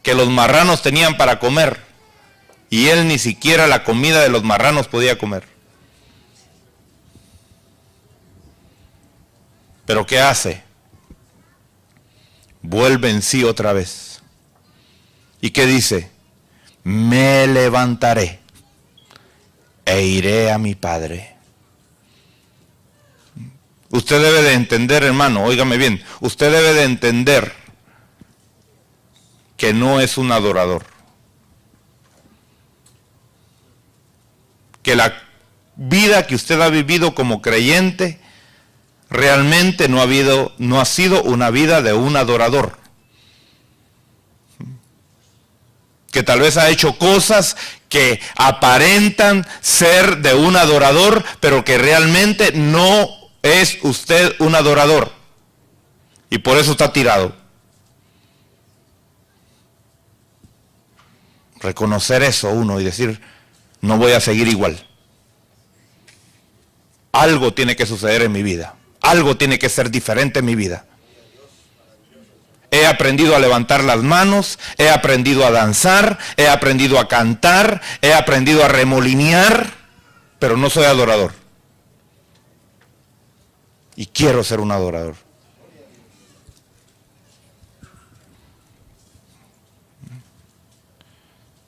que los marranos tenían para comer, y él ni siquiera la comida de los marranos podía comer. Pero ¿qué hace? Vuelve en sí otra vez. ¿Y qué dice? Me levantaré e iré a mi padre. Usted debe de entender, hermano, óigame bien, usted debe de entender que no es un adorador. Que la vida que usted ha vivido como creyente realmente no ha sido una vida de un adorador. Que tal vez ha hecho cosas que aparentan ser de un adorador, pero que realmente no es usted un adorador. Y por eso está tirado. Reconocer eso uno y decir: no voy a seguir igual. Algo tiene que suceder en mi vida. Algo tiene que ser diferente en mi vida. He aprendido a levantar las manos, he aprendido a danzar, he aprendido a cantar, he aprendido a remolinear, pero no soy adorador. Y quiero ser un adorador.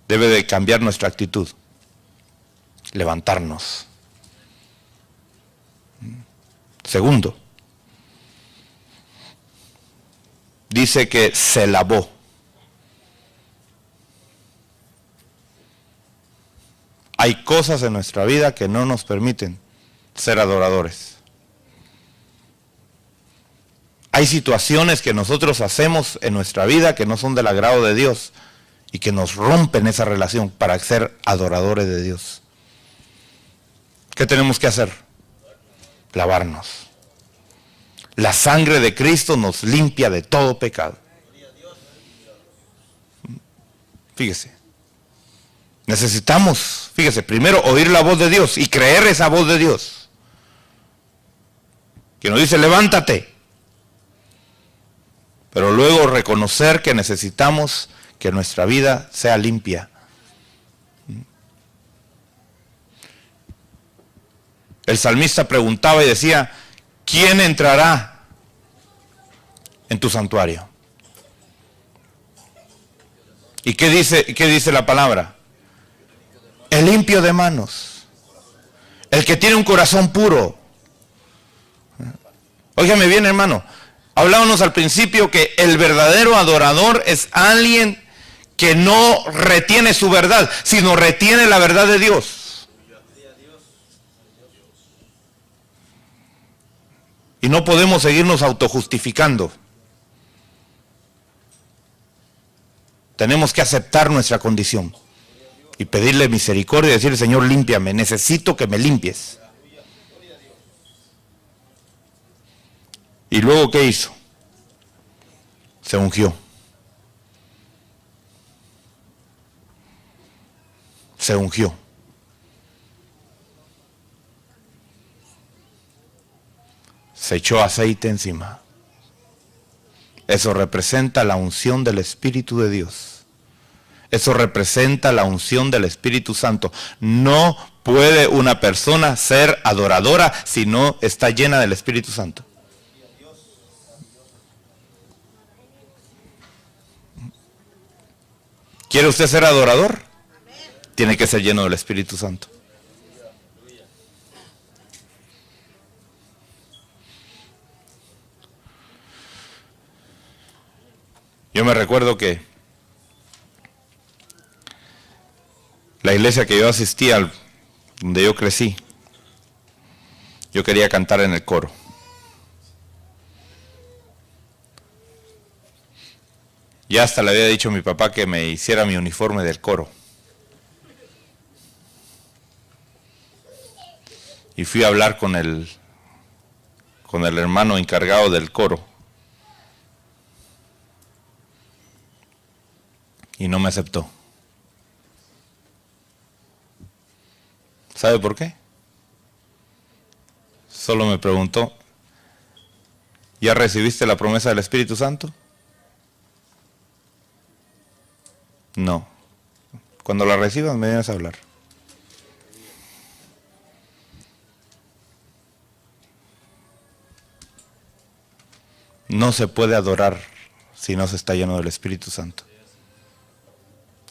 Debe de cambiar nuestra actitud. Levantarnos. Segundo, dice que se lavó. Hay cosas en nuestra vida que no nos permiten ser adoradores. Hay situaciones que nosotros hacemos en nuestra vida que no son del agrado de Dios y que nos rompen esa relación para ser adoradores de Dios. ¿Qué tenemos que hacer? Lavarnos. La sangre de Cristo nos limpia de todo pecado. Fíjese. Necesitamos, fíjese, primero oír la voz de Dios y creer esa voz de Dios. Que nos dice: levántate. Pero luego reconocer que necesitamos que nuestra vida sea limpia. El salmista preguntaba y decía: ¿quién entrará en tu santuario? ¿Y qué dice la palabra? El limpio de manos, el que tiene un corazón puro. Óigame bien, hermano, hablábamos al principio que el verdadero adorador es alguien que no retiene su verdad, sino retiene la verdad de Dios. Y no podemos seguirnos autojustificando. Tenemos que aceptar nuestra condición y pedirle misericordia y decirle: Señor, límpiame, necesito que me limpies. Y luego, ¿qué hizo? Se ungió. Se ungió. Se echó aceite encima. Eso representa la unción del Espíritu de Dios. Eso representa la unción del Espíritu Santo. No puede una persona ser adoradora si no está llena del Espíritu Santo. ¿Quiere usted ser adorador? Tiene que ser lleno del Espíritu Santo. Yo me recuerdo que la iglesia que yo asistía, donde yo crecí, yo quería cantar en el coro. Ya hasta le había dicho a mi papá que me hiciera mi uniforme del coro. Y fui a hablar con el hermano encargado del coro. Y no me aceptó. ¿Sabe por qué? Solo me preguntó, ¿ya recibiste la promesa del Espíritu Santo? No. Cuando la recibas me vienes a hablar. No se puede adorar si no se está lleno del Espíritu Santo.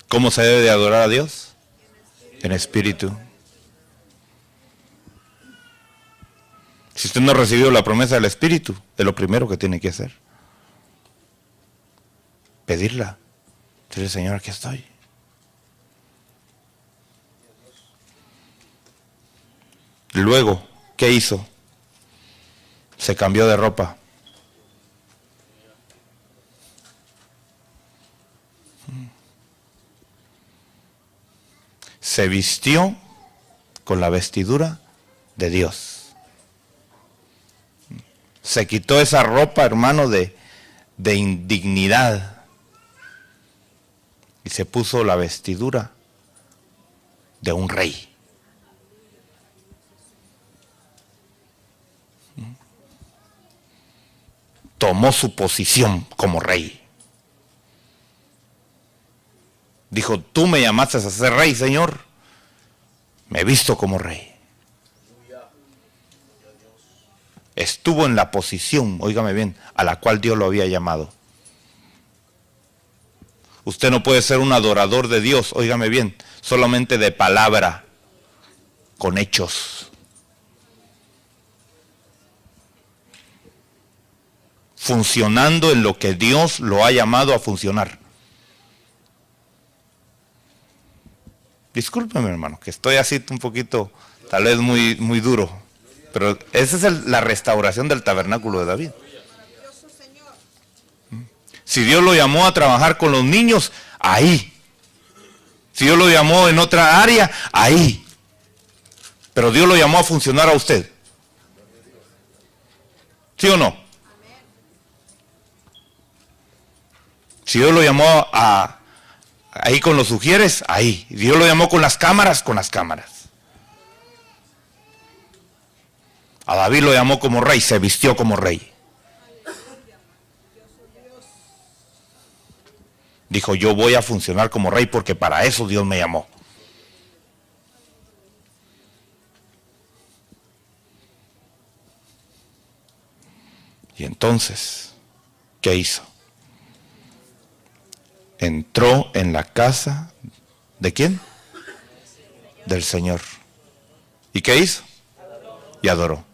¿Cómo se debe de adorar a Dios? En espíritu. Si usted no ha recibido la promesa del Espíritu, es lo primero que tiene que hacer. Pedirla. Decirle, Señor, aquí estoy. Luego, ¿qué hizo? Se cambió de ropa. Se vistió con la vestidura de Dios. Se quitó esa ropa, hermano, de indignidad. Y se puso la vestidura de un rey. Tomó su posición como rey. Dijo, tú me llamaste a ser rey, Señor. Me he visto como rey. Estuvo en la posición, óigame bien, a la cual Dios lo había llamado. Usted no puede ser un adorador de Dios, óigame bien, solamente de palabra, con hechos. Funcionando en lo que Dios lo ha llamado a funcionar. Discúlpeme, hermano, que estoy así un poquito, tal vez muy duro, pero esa es la restauración del tabernáculo de David. Si Dios lo llamó a trabajar con los niños, ahí. Si Dios lo llamó en otra área, ahí. Pero Dios lo llamó a funcionar a usted. ¿Sí o no? Si Dios lo llamó ahí con los sugieres, ahí. Dios lo llamó con las cámaras, con las cámaras. A David lo llamó como rey, se vistió como rey. Dijo, yo voy a funcionar como rey porque para eso Dios me llamó. Y entonces, ¿qué hizo? Entró en la casa ¿de quién? Del Señor. ¿Y qué hizo? Y adoró.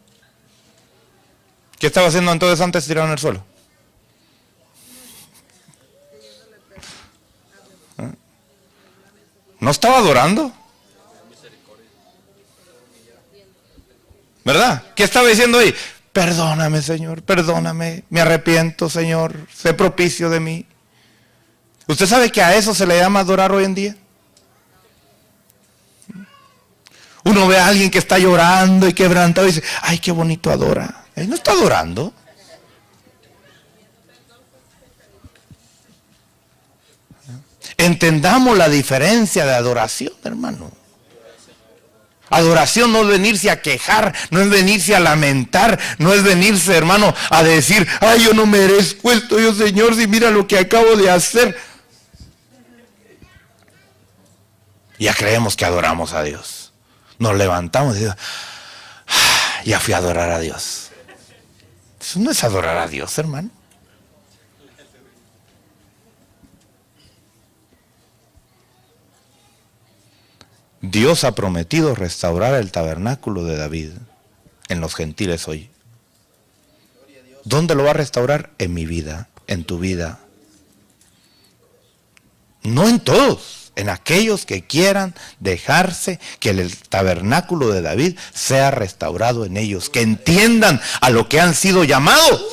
¿Qué estaba haciendo entonces antes tirado en el suelo? ¿No estaba adorando? ¿Verdad? ¿Qué estaba diciendo ahí? Perdóname, Señor, perdóname, me arrepiento, Señor, sé propicio de mí. ¿Usted sabe que a eso se le llama adorar hoy en día? Uno ve a alguien que está llorando y quebrantado y dice, ay, qué bonito adora. Él no está adorando. Entendamos la diferencia de adoración, hermano. Adoración no es venirse a quejar, no es venirse a lamentar, no es venirse, hermano, a decir, ay, yo no merezco esto, yo, Señor, si mira lo que acabo de hacer. Ya creemos que adoramos a Dios. Nos levantamos y decimos, ya fui a adorar a Dios. Eso no es adorar a Dios, hermano. Dios ha prometido restaurar el tabernáculo de David en los gentiles hoy. ¿Dónde lo va a restaurar? En mi vida, en tu vida. No en todos, en aquellos que quieran dejarse que el tabernáculo de David sea restaurado en ellos, que entiendan a lo que han sido llamados.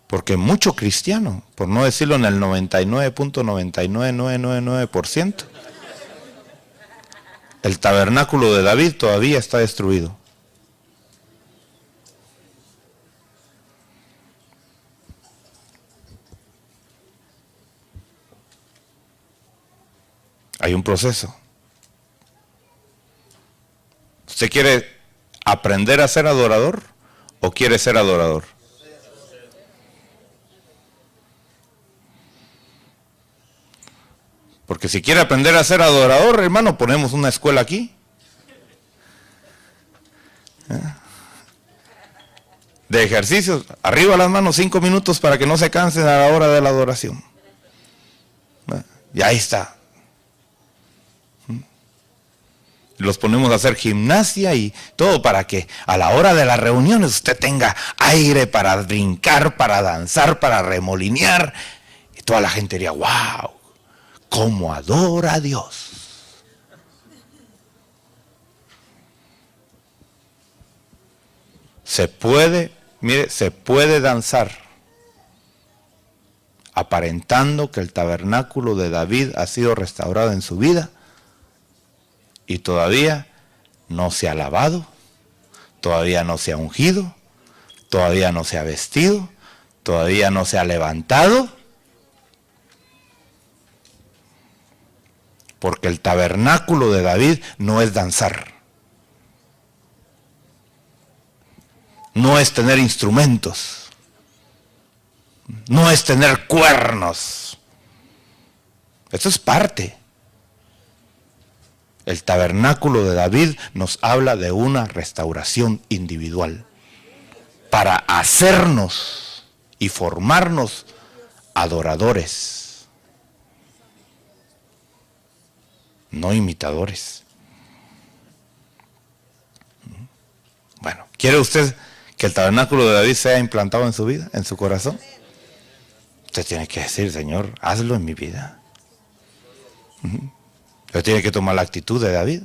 Porque mucho cristiano, por no decirlo en el 99.99999%, el tabernáculo de David todavía está destruido. Hay un proceso. ¿Usted quiere aprender a ser adorador o quiere ser adorador? Porque si quiere aprender a ser adorador, hermano, ponemos una escuela aquí. De ejercicios, arriba las manos 5 minutos para que no se cansen a la hora de la adoración. Y ahí está. Los ponemos a hacer gimnasia y todo para que a la hora de las reuniones usted tenga aire para brincar, para danzar, para remolinear. Y toda la gente diría, wow, cómo adora a Dios. Se puede, mire, se puede danzar aparentando que el tabernáculo de David ha sido restaurado en su vida y todavía no se ha lavado, todavía no se ha ungido, todavía no se ha vestido, todavía no se ha levantado, porque el tabernáculo de David no es danzar, no es tener instrumentos, no es tener cuernos. Esto es parte. El tabernáculo de David nos habla de una restauración individual para hacernos y formarnos adoradores, no imitadores. Bueno, ¿quiere usted que el tabernáculo de David sea implantado en su vida, en su corazón? Usted tiene que decir, Señor, hazlo en mi vida. Usted tiene que tomar la actitud de David.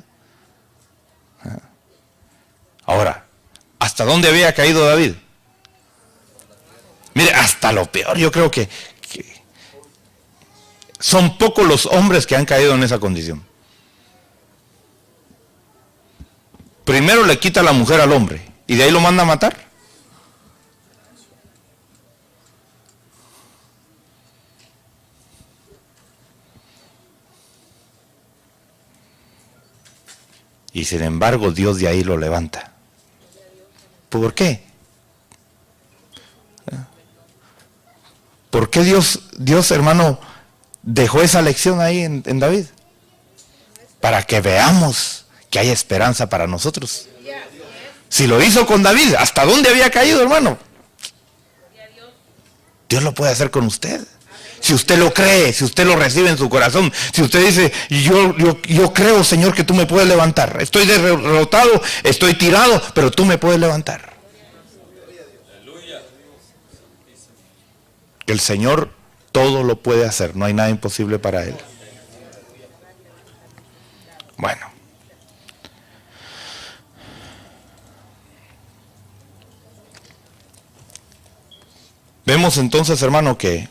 Ahora, ¿hasta dónde había caído David? Mire, hasta lo peor. Yo creo que son pocos los hombres que han caído en esa condición. Primero le quita la mujer al hombre y de ahí lo manda a matar. Y sin embargo Dios de ahí lo levanta. ¿Por qué? ¿Por qué Dios, hermano, dejó esa lección ahí en David? Para que veamos que hay esperanza para nosotros. Si lo hizo con David, ¿hasta dónde había caído, hermano? Dios lo puede hacer con usted. Si usted lo cree, si usted lo recibe en su corazón, si usted dice, yo creo, Señor, que tú me puedes levantar. Estoy derrotado, estoy tirado, pero tú me puedes levantar. El Señor todo lo puede hacer, no hay nada imposible para Él. Bueno. Vemos entonces, hermano, que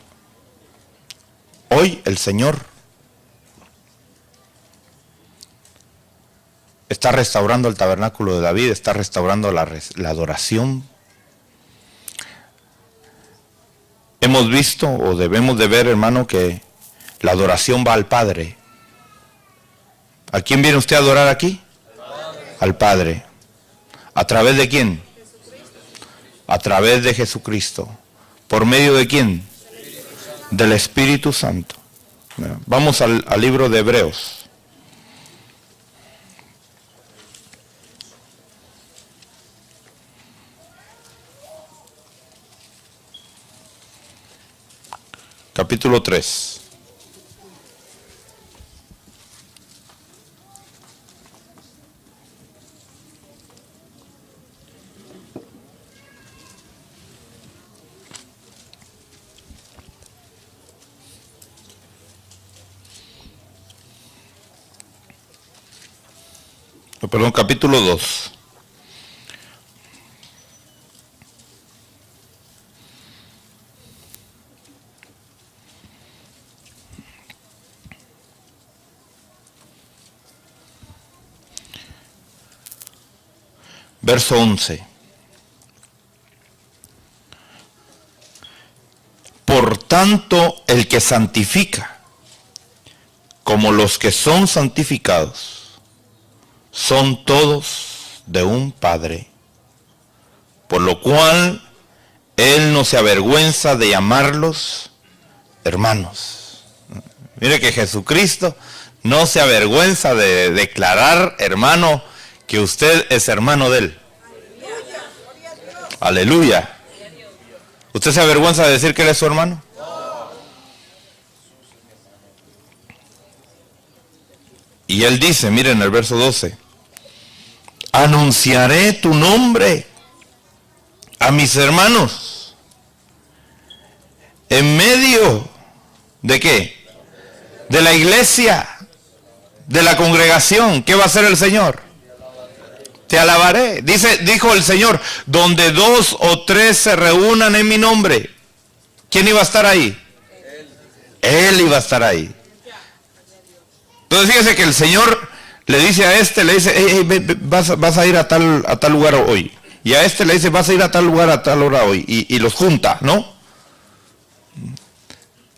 hoy el Señor está restaurando el tabernáculo de David, está restaurando la adoración. Hemos visto o debemos de ver, hermano, que la adoración va al Padre. ¿A quién viene usted a adorar aquí? Al Padre. ¿A través de quién? A través de Jesucristo. ¿Por medio de quién? Del Espíritu Santo. Vamos al libro de Hebreos. capítulo 3. Perdón, capítulo 2. Verso 11. Por tanto, el que santifica, como los que son santificados, son todos de un Padre, por lo cual Él no se avergüenza de llamarlos hermanos. Mire que Jesucristo no se avergüenza de declarar, hermano, que usted es hermano de Él. Aleluya. ¿Usted se avergüenza de decir que Él es su hermano? Y Él dice, miren el verso 12, anunciaré tu nombre a mis hermanos en medio de ¿qué? De la iglesia, de la congregación. ¿Qué va a hacer el Señor? Te alabaré. Dijo el Señor, donde 2 o 3 se reúnan en mi nombre. ¿Quién iba a estar ahí? Él iba a estar ahí. Entonces fíjese que el Señor le dice a este, le dice, hey, vas a ir a tal lugar hoy. Y a este le dice, vas a ir a tal lugar a tal hora hoy. Y los junta, ¿no?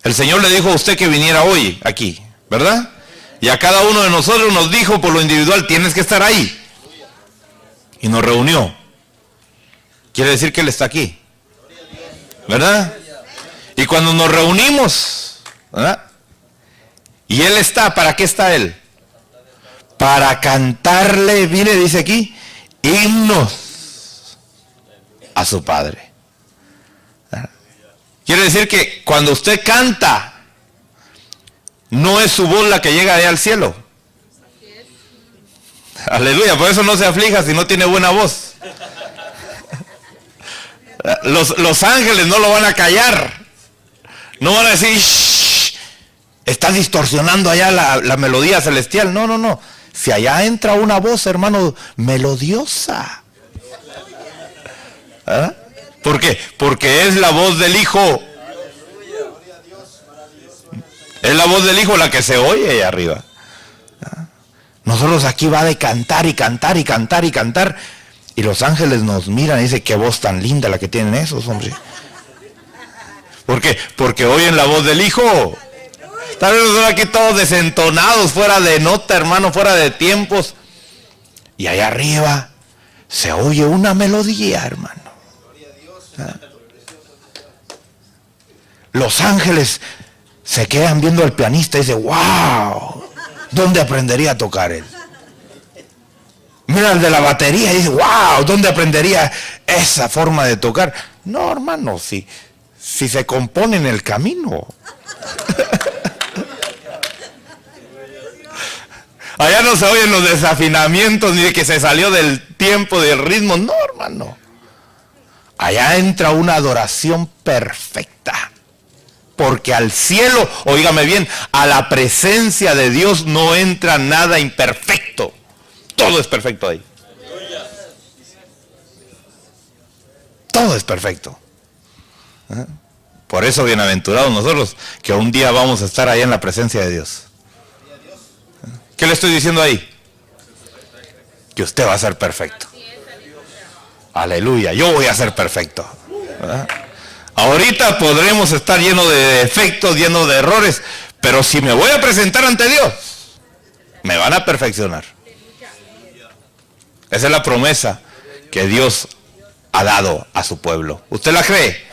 El Señor le dijo a usted que viniera hoy aquí, ¿verdad? Y a cada uno de nosotros nos dijo por lo individual, tienes que estar ahí. Y nos reunió. Quiere decir que Él está aquí, ¿verdad? Y cuando nos reunimos, ¿verdad? Y Él está, ¿para qué está Él? Para cantarle, mire, dice aquí, himnos a su Padre. Quiere decir que cuando usted canta, no es su voz la que llega allá al cielo. Aleluya, por eso no se aflija si no tiene buena voz. Los ángeles no lo van a callar. No van a decir, shh, está distorsionando allá la melodía celestial. No, no, no. Si allá entra una voz, hermano, melodiosa. ¿Ah? ¿Por qué? Porque es la voz del Hijo. Es la voz del Hijo la que se oye allá arriba. ¿Ah? Nosotros aquí va de cantar y cantar y cantar y cantar. Y los ángeles nos miran y dicen, qué voz tan linda la que tienen esos, hombre. ¿Por qué? Porque oyen la voz del Hijo. Tal vez nosotros aquí todos desentonados, fuera de nota, hermano, fuera de tiempos. Y allá arriba se oye una melodía, hermano. ¿Ah? Los ángeles se quedan viendo al pianista y dicen, wow, ¿dónde aprendería a tocar él? Mira el de la batería y dice, wow, ¿dónde aprendería esa forma de tocar? No, hermano, si se compone en el camino. Allá no se oyen los desafinamientos ni de que se salió del tiempo, del ritmo. No, hermano. Allá entra una adoración perfecta. Porque al cielo, óigame bien, a la presencia de Dios no entra nada imperfecto. Todo es perfecto ahí. Todo es perfecto. ¿Ah? Por eso bienaventurados nosotros, que un día vamos a estar ahí en la presencia de Dios. ¿Qué le estoy diciendo ahí? Que usted va a ser perfecto. Aleluya, yo voy a ser perfecto. ¿Verdad? Ahorita podremos estar llenos de defectos, llenos de errores, pero si me voy a presentar ante Dios, me van a perfeccionar. Esa es la promesa que Dios ha dado a su pueblo. ¿Usted la cree?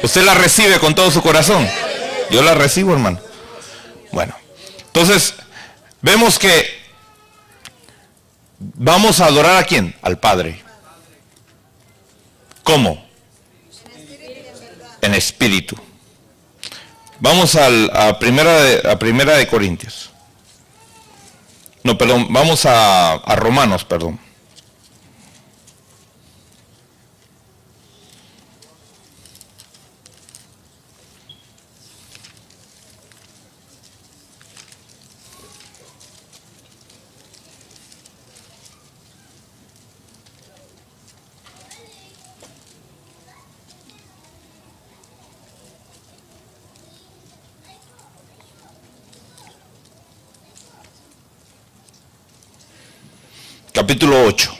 ¿Usted la recibe con todo su corazón? Yo la recibo, hermano. Bueno, entonces vemos que vamos a adorar ¿a quién? Al Padre. ¿Cómo? En espíritu. Vamos a primera de Corintios. No, perdón, vamos a Romanos, perdón. Capítulo 8.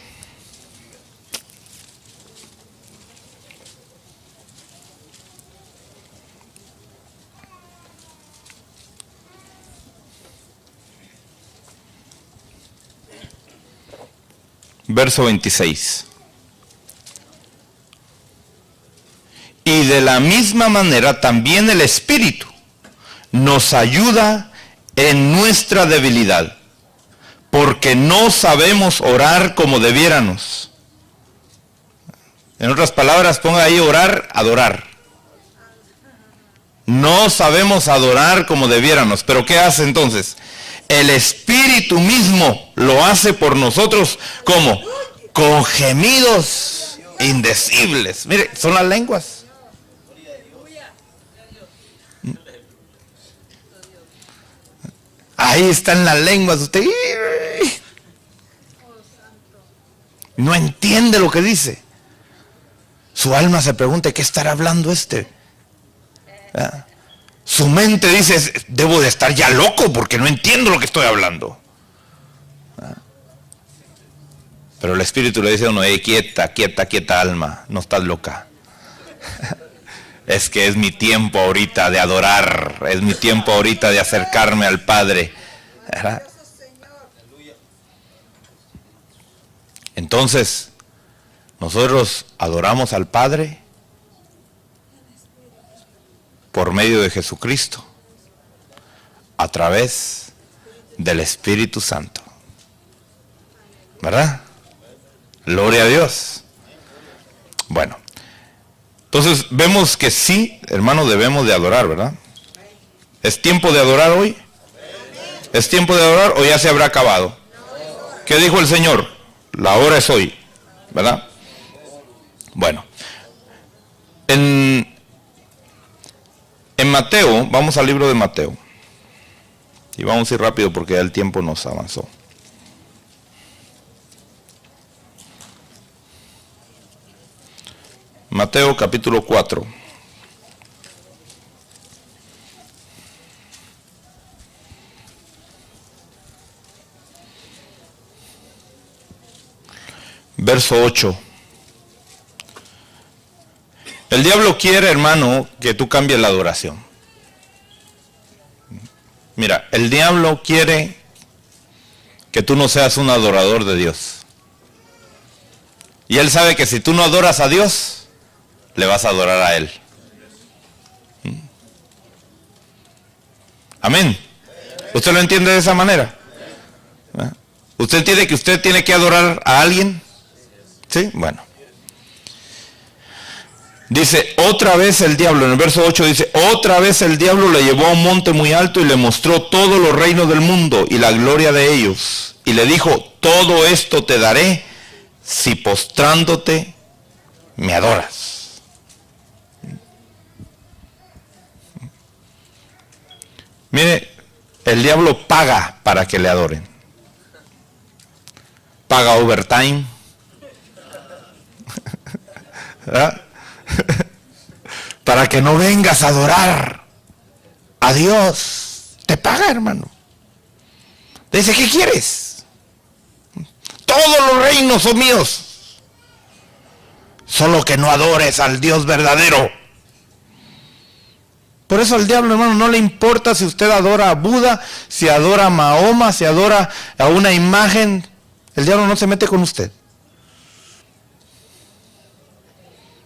Verso 26. Y de la misma manera también el Espíritu nos ayuda en nuestra debilidad, porque no sabemos orar como debiéramos. En otras palabras, ponga ahí orar, adorar. No sabemos adorar como debiéramos. Pero ¿qué hace entonces? El Espíritu mismo lo hace por nosotros, ¿cómo? Con gemidos indecibles. Mire, son las lenguas. Ahí están las lenguas. Usted no entiende lo que dice. Su alma se pregunta, ¿qué estará hablando este? ¿Ah? Su mente dice, debo de estar ya loco porque no entiendo lo que estoy hablando. ¿Ah? Pero el Espíritu le dice a uno, quieta, quieta, quieta alma, no estás loca. Es que es mi tiempo ahorita de adorar, es mi tiempo ahorita de acercarme al Padre. ¿Verdad? Entonces, nosotros adoramos al Padre por medio de Jesucristo, a través del Espíritu Santo. ¿Verdad? Gloria a Dios. Bueno. Entonces vemos que sí, hermanos, debemos de adorar, ¿verdad? ¿Es tiempo de adorar hoy? ¿Es tiempo de adorar o ya se habrá acabado? ¿Qué dijo el Señor? La hora es hoy, ¿verdad? Bueno, en Mateo, vamos al libro de Mateo. Y vamos a ir rápido porque ya el tiempo nos avanzó. Mateo capítulo 4. Verso 8. El diablo quiere, hermano, que tú cambies la adoración. Mira, el diablo quiere que tú no seas un adorador de Dios. Y él sabe que si tú no adoras a Dios, le vas a adorar a Él. Amén. ¿Usted lo entiende de esa manera? ¿Usted entiende que usted tiene que adorar a alguien? ¿Sí? Bueno. Dice, otra vez el diablo, en el verso 8 dice, otra vez el diablo le llevó a un monte muy alto y le mostró todos los reinos del mundo y la gloria de ellos. Y le dijo, todo esto te daré si postrándote me adoras. Mire, el diablo paga para que le adoren. Paga overtime. ¿Verdad? Para que no vengas a adorar a Dios. Te paga, hermano. Dice, ¿qué quieres? Todos los reinos son míos. Solo que no adores al Dios verdadero. Por eso al diablo, hermano, no le importa si usted adora a Buda, si adora a Mahoma, si adora a una imagen. El diablo no se mete con usted.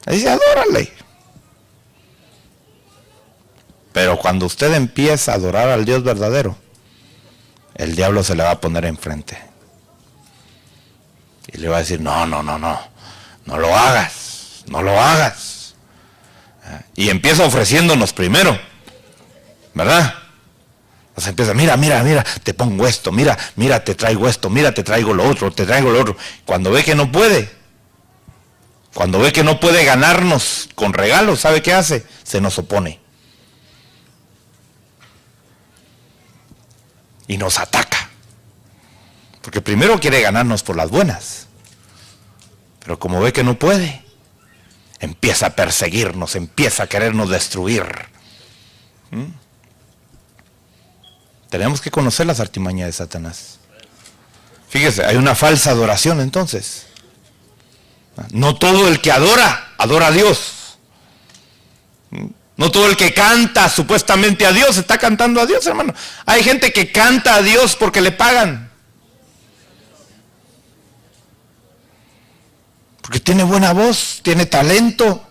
Ahí dice, adórale. Pero cuando usted empieza a adorar al Dios verdadero, el diablo se le va a poner enfrente. Y le va a decir, no lo hagas, no lo hagas. Y empieza ofreciéndonos primero. ¿verdad? Entonces empieza, mira, te pongo esto, mira, te traigo esto, mira, te traigo lo otro, te traigo lo otro. Cuando ve que no puede ganarnos con regalos, ¿sabe qué hace? Se nos opone. Y nos ataca. Porque primero quiere ganarnos por las buenas. Pero como ve que no puede, empieza a perseguirnos, empieza a querernos destruir. Tenemos que conocer las artimañas de Satanás. Fíjese, hay una falsa adoración entonces. No todo el que adora a Dios. No todo el que canta supuestamente a Dios está cantando a Dios, hermano. Hay gente que canta a Dios porque le pagan. Porque tiene buena voz, tiene talento.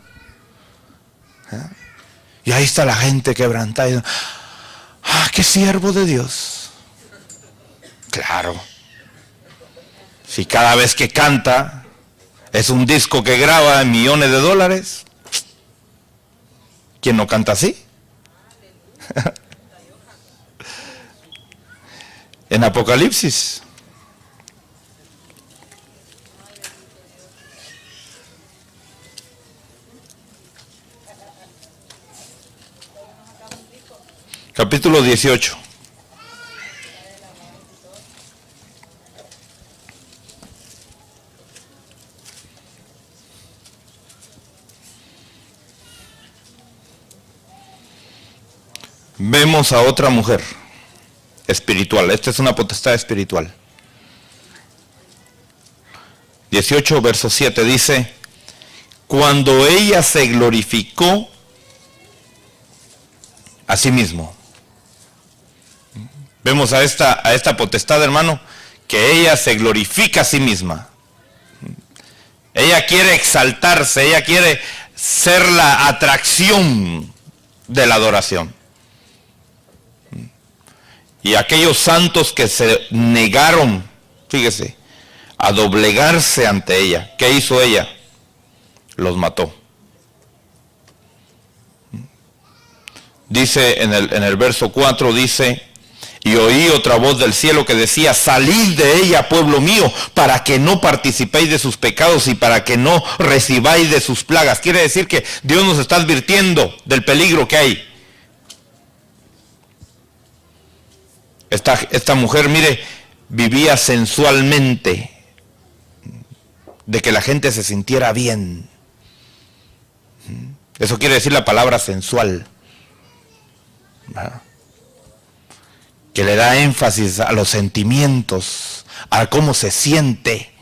Y ahí está la gente quebrantada. ¡Qué siervo de Dios! Claro. Si cada vez que canta es un disco que graba en millones de dólares, ¿quién no canta así? En Apocalipsis. Capítulo 18. Vemos a otra mujer espiritual. Esta es una potestad espiritual. 18, verso 7 dice: cuando ella se glorificó a sí mismo. Vemos a esta potestad, hermano, que ella se glorifica a sí misma. Ella quiere exaltarse, ella quiere ser la atracción de la adoración. Y aquellos santos que se negaron, fíjese, a doblegarse ante ella, ¿qué hizo ella? Los mató. Dice en el verso 4, dice: y oí otra voz del cielo que decía: salid de ella, pueblo mío, para que no participéis de sus pecados y para que no recibáis de sus plagas. Quiere decir que Dios nos está advirtiendo del peligro que hay. Esta mujer, mire, vivía sensualmente, de que la gente se sintiera bien. Eso quiere decir la palabra sensual, ¿verdad? Que le da énfasis a los sentimientos, a cómo se siente.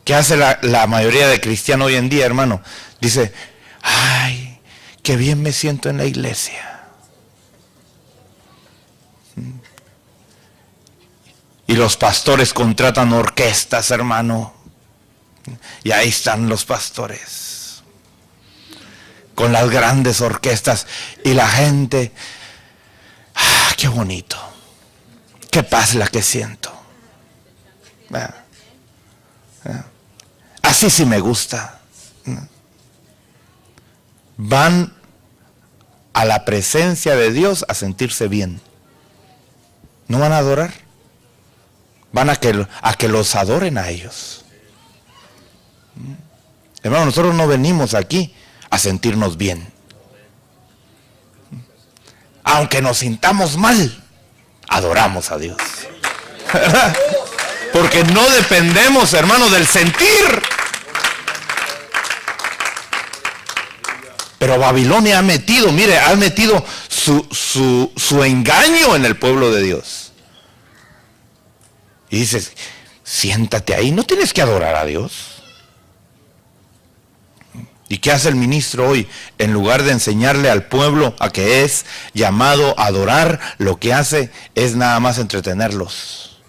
¿Qué hace la mayoría de cristianos hoy en día, hermano? Dice: ay, qué bien me siento en la iglesia. Y los pastores contratan orquestas, hermano. Y ahí están los pastores con las grandes orquestas, y la gente, qué bonito, qué paz la que siento. Así sí me gusta. Van a la presencia de Dios a sentirse bien. No van a adorar, van a que los adoren a ellos. Hermano, nosotros no venimos aquí a sentirnos bien. Aunque nos sintamos mal, adoramos a Dios. Porque no dependemos, hermano, del sentir. Pero Babilonia ha metido su engaño en el pueblo de Dios. Y dices: siéntate ahí, no tienes que adorar a Dios. ¿Y qué hace el ministro hoy? En lugar de enseñarle al pueblo a que es llamado a adorar, lo que hace es nada más entretenerlos.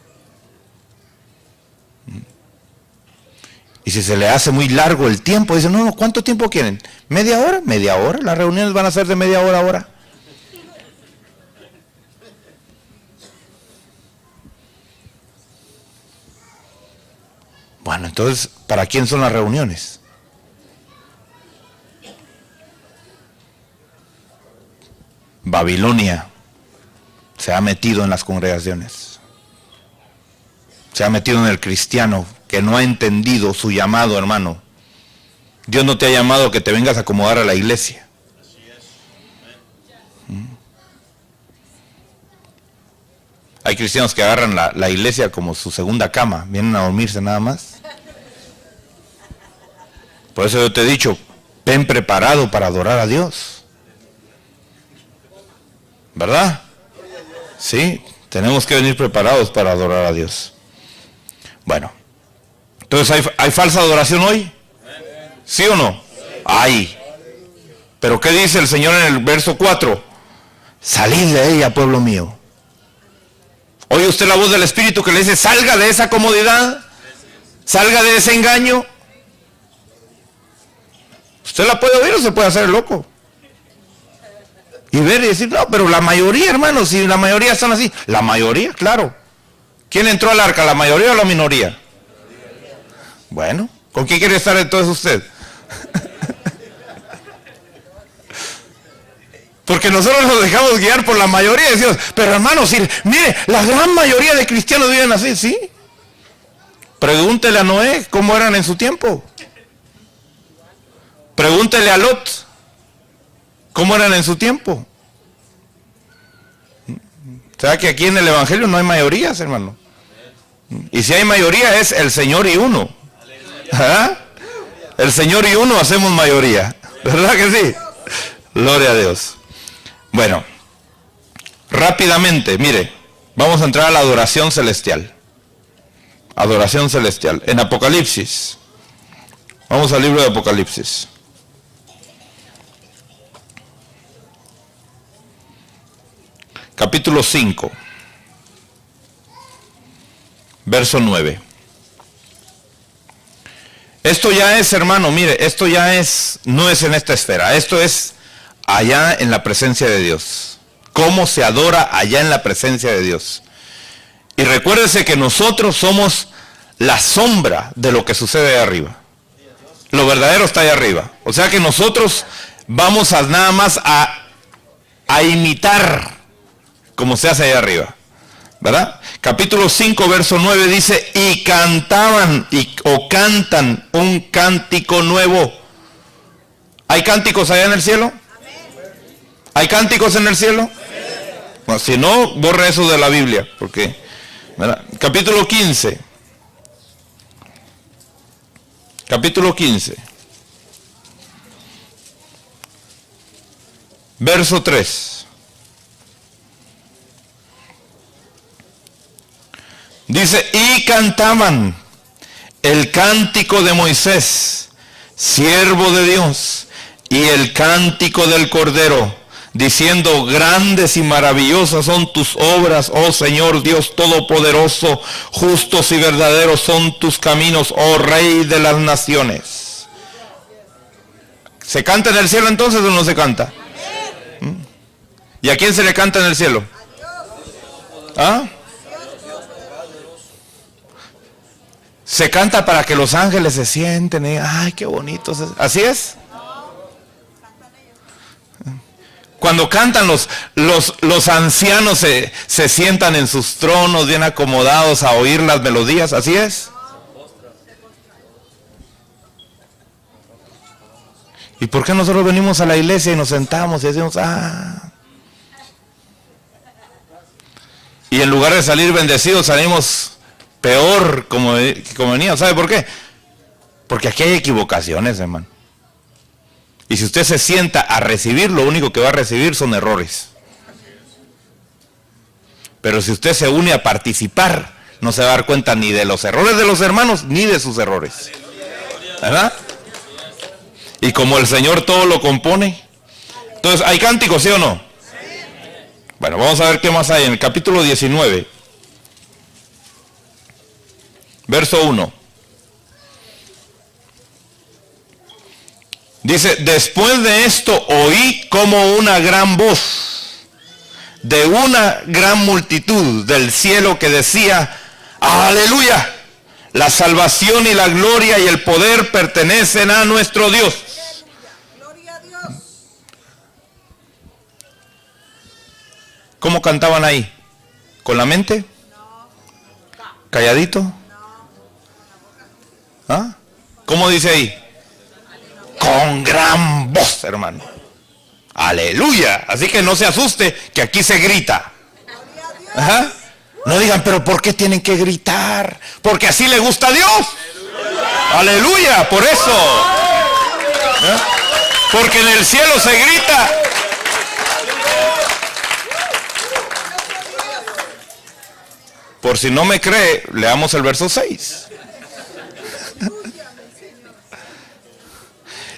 Y si se le hace muy largo el tiempo, dicen: no, ¿cuánto tiempo quieren? ¿Media hora? Media hora. Las reuniones van a ser de media hora ahora. Bueno, entonces, ¿para quién son las reuniones? Babilonia se ha metido en las congregaciones. Se ha metido en el cristiano que no ha entendido su llamado, hermano. Dios no te ha llamado a que te vengas a acomodar a la iglesia. Hay cristianos que agarran la iglesia como su segunda cama, vienen a dormirse nada más. Por eso yo te he dicho, ven preparado para adorar a Dios. ¿Verdad? Sí, tenemos que venir preparados para adorar a Dios. Bueno, entonces ¿hay falsa adoración hoy? ¿Sí o no? Hay. Pero ¿qué dice el Señor en el verso 4? Salid de ella, pueblo mío. ¿Oye usted la voz del Espíritu que le dice, salga de esa comodidad? Salga de ese engaño. Usted la puede oír o se puede hacer el loco. Y ver y decir, no, pero la mayoría, hermanos, si la mayoría están así. La mayoría, claro. ¿Quién entró al arca, la mayoría o la minoría? Bueno, ¿con quién quiere estar entonces usted? Porque nosotros nos dejamos guiar por la mayoría y decimos, pero hermanos, mire, la gran mayoría de cristianos viven así, ¿sí? Pregúntele a Noé cómo eran en su tiempo. Pregúntele a Lot cómo eran en su tiempo. O sea que aquí en el Evangelio no hay mayorías, hermano. Y si hay mayoría es el Señor y uno. ¿Ah? El Señor y uno hacemos mayoría. ¿Verdad que sí? Gloria a Dios. Bueno, rápidamente, mire, vamos a entrar a la adoración celestial. Adoración celestial. En Apocalipsis. Vamos al libro de Apocalipsis. Capítulo 5. Verso 9. Esto ya es, hermano, mire, esto ya es, no es en esta esfera, esto es allá en la presencia de Dios. ¿Cómo se adora allá en la presencia de Dios? Y recuérdese que nosotros somos la sombra de lo que sucede ahí arriba. Lo verdadero está ahí arriba. O sea que nosotros vamos a nada más a imitar como se hace ahí arriba. ¿Verdad? Capítulo 5, verso 9 dice, y cantaban o cantan un cántico nuevo. ¿Hay cánticos allá en el cielo? ¿Hay cánticos en el cielo? Bueno, si no, borre eso de la Biblia, porque, ¿verdad? Capítulo 15. Capítulo 15. Verso 3. Dice, y cantaban el cántico de Moisés, siervo de Dios, y el cántico del Cordero, diciendo, grandes y maravillosas son tus obras, oh Señor Dios Todopoderoso, justos y verdaderos son tus caminos, oh Rey de las naciones. ¿Se canta en el cielo entonces o no se canta? ¿Y a quién se le canta en el cielo? ¿Ah? Se canta para que los ángeles se sienten y, ay, qué bonito. ¿Así es? Cuando cantan los ancianos se sientan en sus tronos bien acomodados a oír las melodías, ¿así es? ¿Y por qué nosotros venimos a la iglesia y nos sentamos y decimos, ah? Y en lugar de salir bendecidos salimos peor como venía. ¿Sabe por qué? Porque aquí hay equivocaciones, hermano. Y si usted se sienta a recibir, lo único que va a recibir son errores. Pero si usted se une a participar, no se va a dar cuenta ni de los errores de los hermanos, ni de sus errores. ¿Verdad? Y como el Señor todo lo compone. Entonces, ¿hay cánticos, sí o no? Bueno, vamos a ver qué más hay en el capítulo 19. Verso 1. Dice, después de esto oí como una gran voz de una gran multitud del cielo que decía, aleluya, la salvación y la gloria y el poder pertenecen a nuestro Dios. Gloria a Dios. ¿Cómo cantaban ahí? ¿Con la mente? ¿Calladito? ¿Ah? ¿Cómo dice ahí? Con gran voz, hermano. Aleluya. Así que no se asuste que aquí se grita. Ajá. No digan, pero ¿por qué tienen que gritar? Porque así le gusta a Dios. Aleluya, por eso. ¿Eh? Porque en el cielo se grita. Por si no me cree, leamos el verso 6.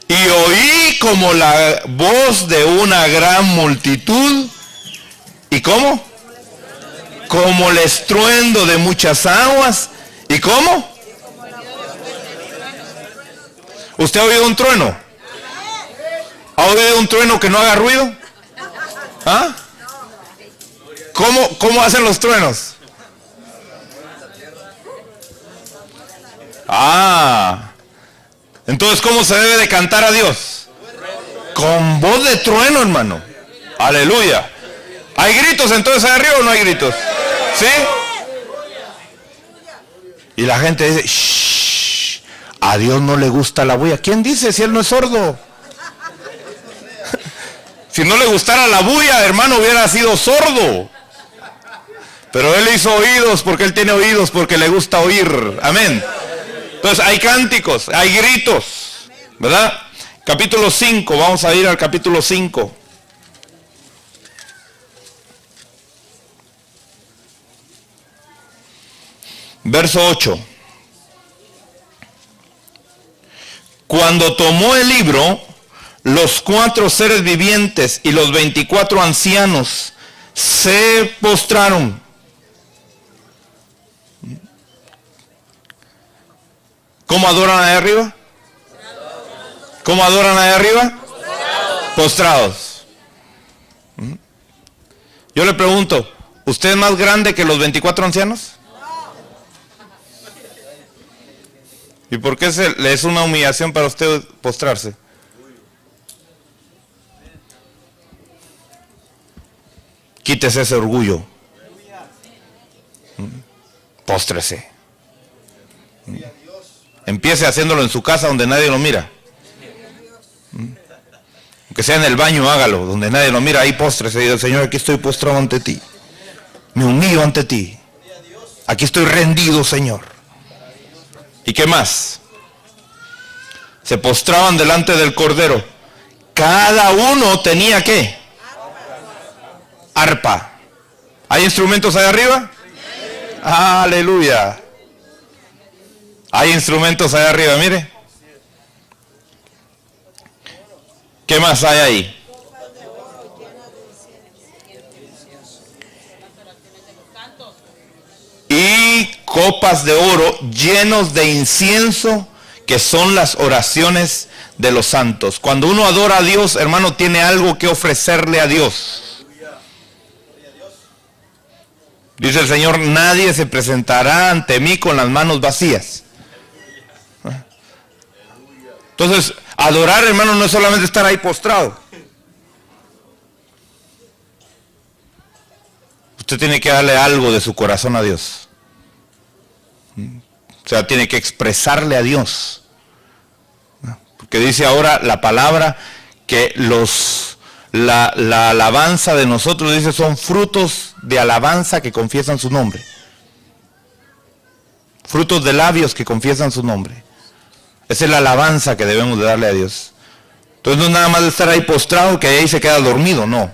Y oí como la voz de una gran multitud. ¿Y cómo? Como el estruendo de muchas aguas. ¿Y cómo? ¿Usted ha oído un trueno? ¿Ha oído un trueno que no haga ruido? ¿Ah? ¿Cómo hacen los truenos? Entonces, ¿cómo se debe de cantar a Dios? Con voz de trueno, hermano. Aleluya. ¿Hay gritos entonces ahí arriba o no hay gritos? ¿Sí? Y la gente dice, shh, a Dios no le gusta la bulla. ¿Quién dice si Él no es sordo? Si no le gustara la bulla, hermano, hubiera sido sordo. Pero Él hizo oídos porque Él tiene oídos, porque le gusta oír. Amén. Entonces hay cánticos, hay gritos, ¿verdad? Capítulo 5, vamos a ir al capítulo 5. Verso 8. Cuando tomó el libro, los 4 seres vivientes y los 24 ancianos se postraron. ¿Cómo adoran ahí arriba? ¿Cómo adoran ahí arriba? Postrados. Yo le pregunto, ¿usted es más grande que los 24 ancianos? ¿Y por qué le es una humillación para usted postrarse? Quítese ese orgullo. Póstrese. Empiece haciéndolo en su casa donde nadie lo mira. Aunque sea en el baño, hágalo, donde nadie lo mira, ahí póstrese y diga, Señor, aquí estoy postrado ante ti. Me humillo ante ti. Aquí estoy rendido, Señor. ¿Y qué más? Se postraban delante del Cordero. Cada uno tenía ¿qué? Arpa. ¿Hay instrumentos ahí arriba? Aleluya. Hay instrumentos ahí arriba, mire. ¿Qué más hay ahí? Y copas de oro llenos de incienso, que son las oraciones de los santos. Cuando uno adora a Dios, hermano, tiene algo que ofrecerle a Dios. Dice el Señor, nadie se presentará ante mí con las manos vacías. Entonces, adorar, hermano, no es solamente estar ahí postrado. Usted tiene que darle algo de su corazón a Dios. O sea, tiene que expresarle a Dios. Porque dice ahora la palabra que la alabanza de nosotros, dice, son frutos de alabanza que confiesan su nombre. Frutos de labios que confiesan su nombre. Esa es la alabanza que debemos de darle a Dios. Entonces no es nada más de estar ahí postrado que ahí se queda dormido, no.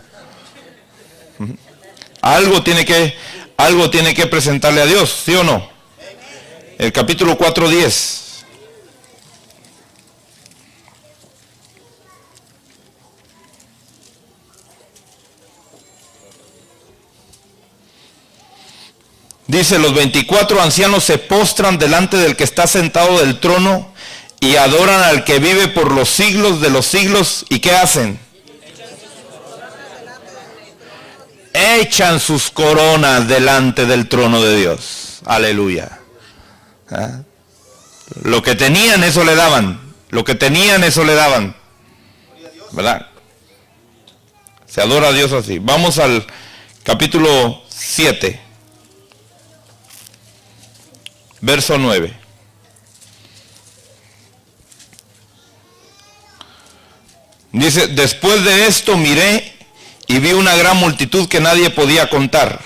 Algo tiene que presentarle a Dios, ¿sí o no? El capítulo 4:10. Dice, los 24 ancianos se postran delante del que está sentado del trono y adoran al que vive por los siglos de los siglos. ¿Y qué hacen? Echan sus coronas delante del trono de Dios. Aleluya. ¿Ah? Lo que tenían, eso le daban. Lo que tenían, eso le daban. ¿Verdad? Se adora a Dios así. Vamos al capítulo 7, verso 9. Dice, después de esto miré y vi una gran multitud que nadie podía contar,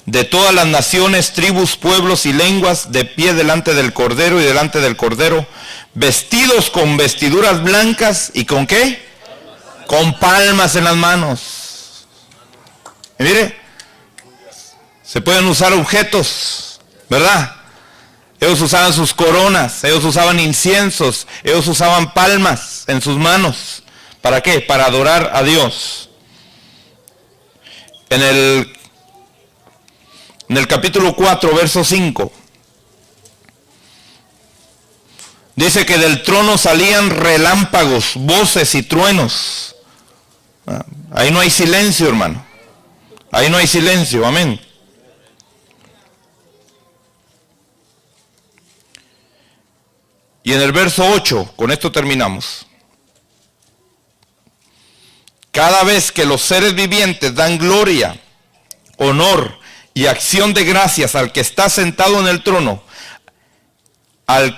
de todas las naciones, tribus, pueblos y lenguas, de pie delante del Cordero y delante del Cordero, vestidos con vestiduras blancas y ¿con qué? Con palmas en las manos. Y mire, se pueden usar objetos, ¿verdad? Ellos usaban sus coronas, ellos usaban inciensos, ellos usaban palmas en sus manos. ¿Para qué? Para adorar a Dios. En el capítulo 4, verso 5, dice que del trono salían relámpagos, voces y truenos. Ahí no hay silencio, hermano. Ahí no hay silencio, amén. Y en el verso 8, con esto terminamos. Cada vez que los seres vivientes dan gloria, honor y acción de gracias al que está sentado en el trono, el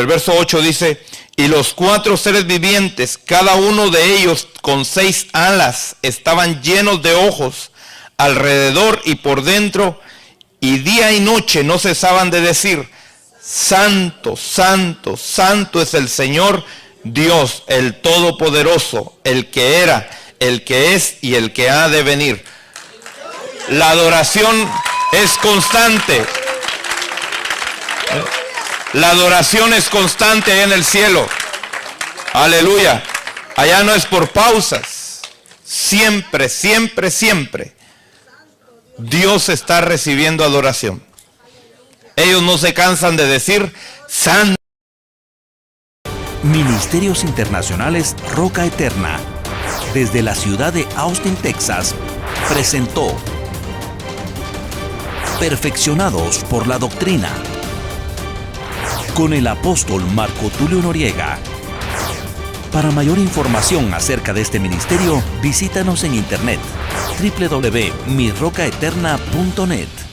verso 8 dice, y los 4 seres vivientes, cada uno de ellos con 6 alas, estaban llenos de ojos alrededor y por dentro, y día y noche no cesaban de decir, santo, santo, santo es el Señor Dios, el Todopoderoso, el que era, el que es y el que ha de venir. La adoración es constante. La adoración es constante allá en el cielo. Aleluya. Allá no es por pausas. Siempre, siempre, siempre Dios está recibiendo adoración. Ellos no se cansan de decir santo. Ministerios Internacionales Roca Eterna, desde la ciudad de Austin, Texas, presentó Perfeccionados por la Doctrina, con el apóstol Marco Tulio Noriega. Para mayor información acerca de este ministerio, visítanos en internet www.mirrocaeterna.net.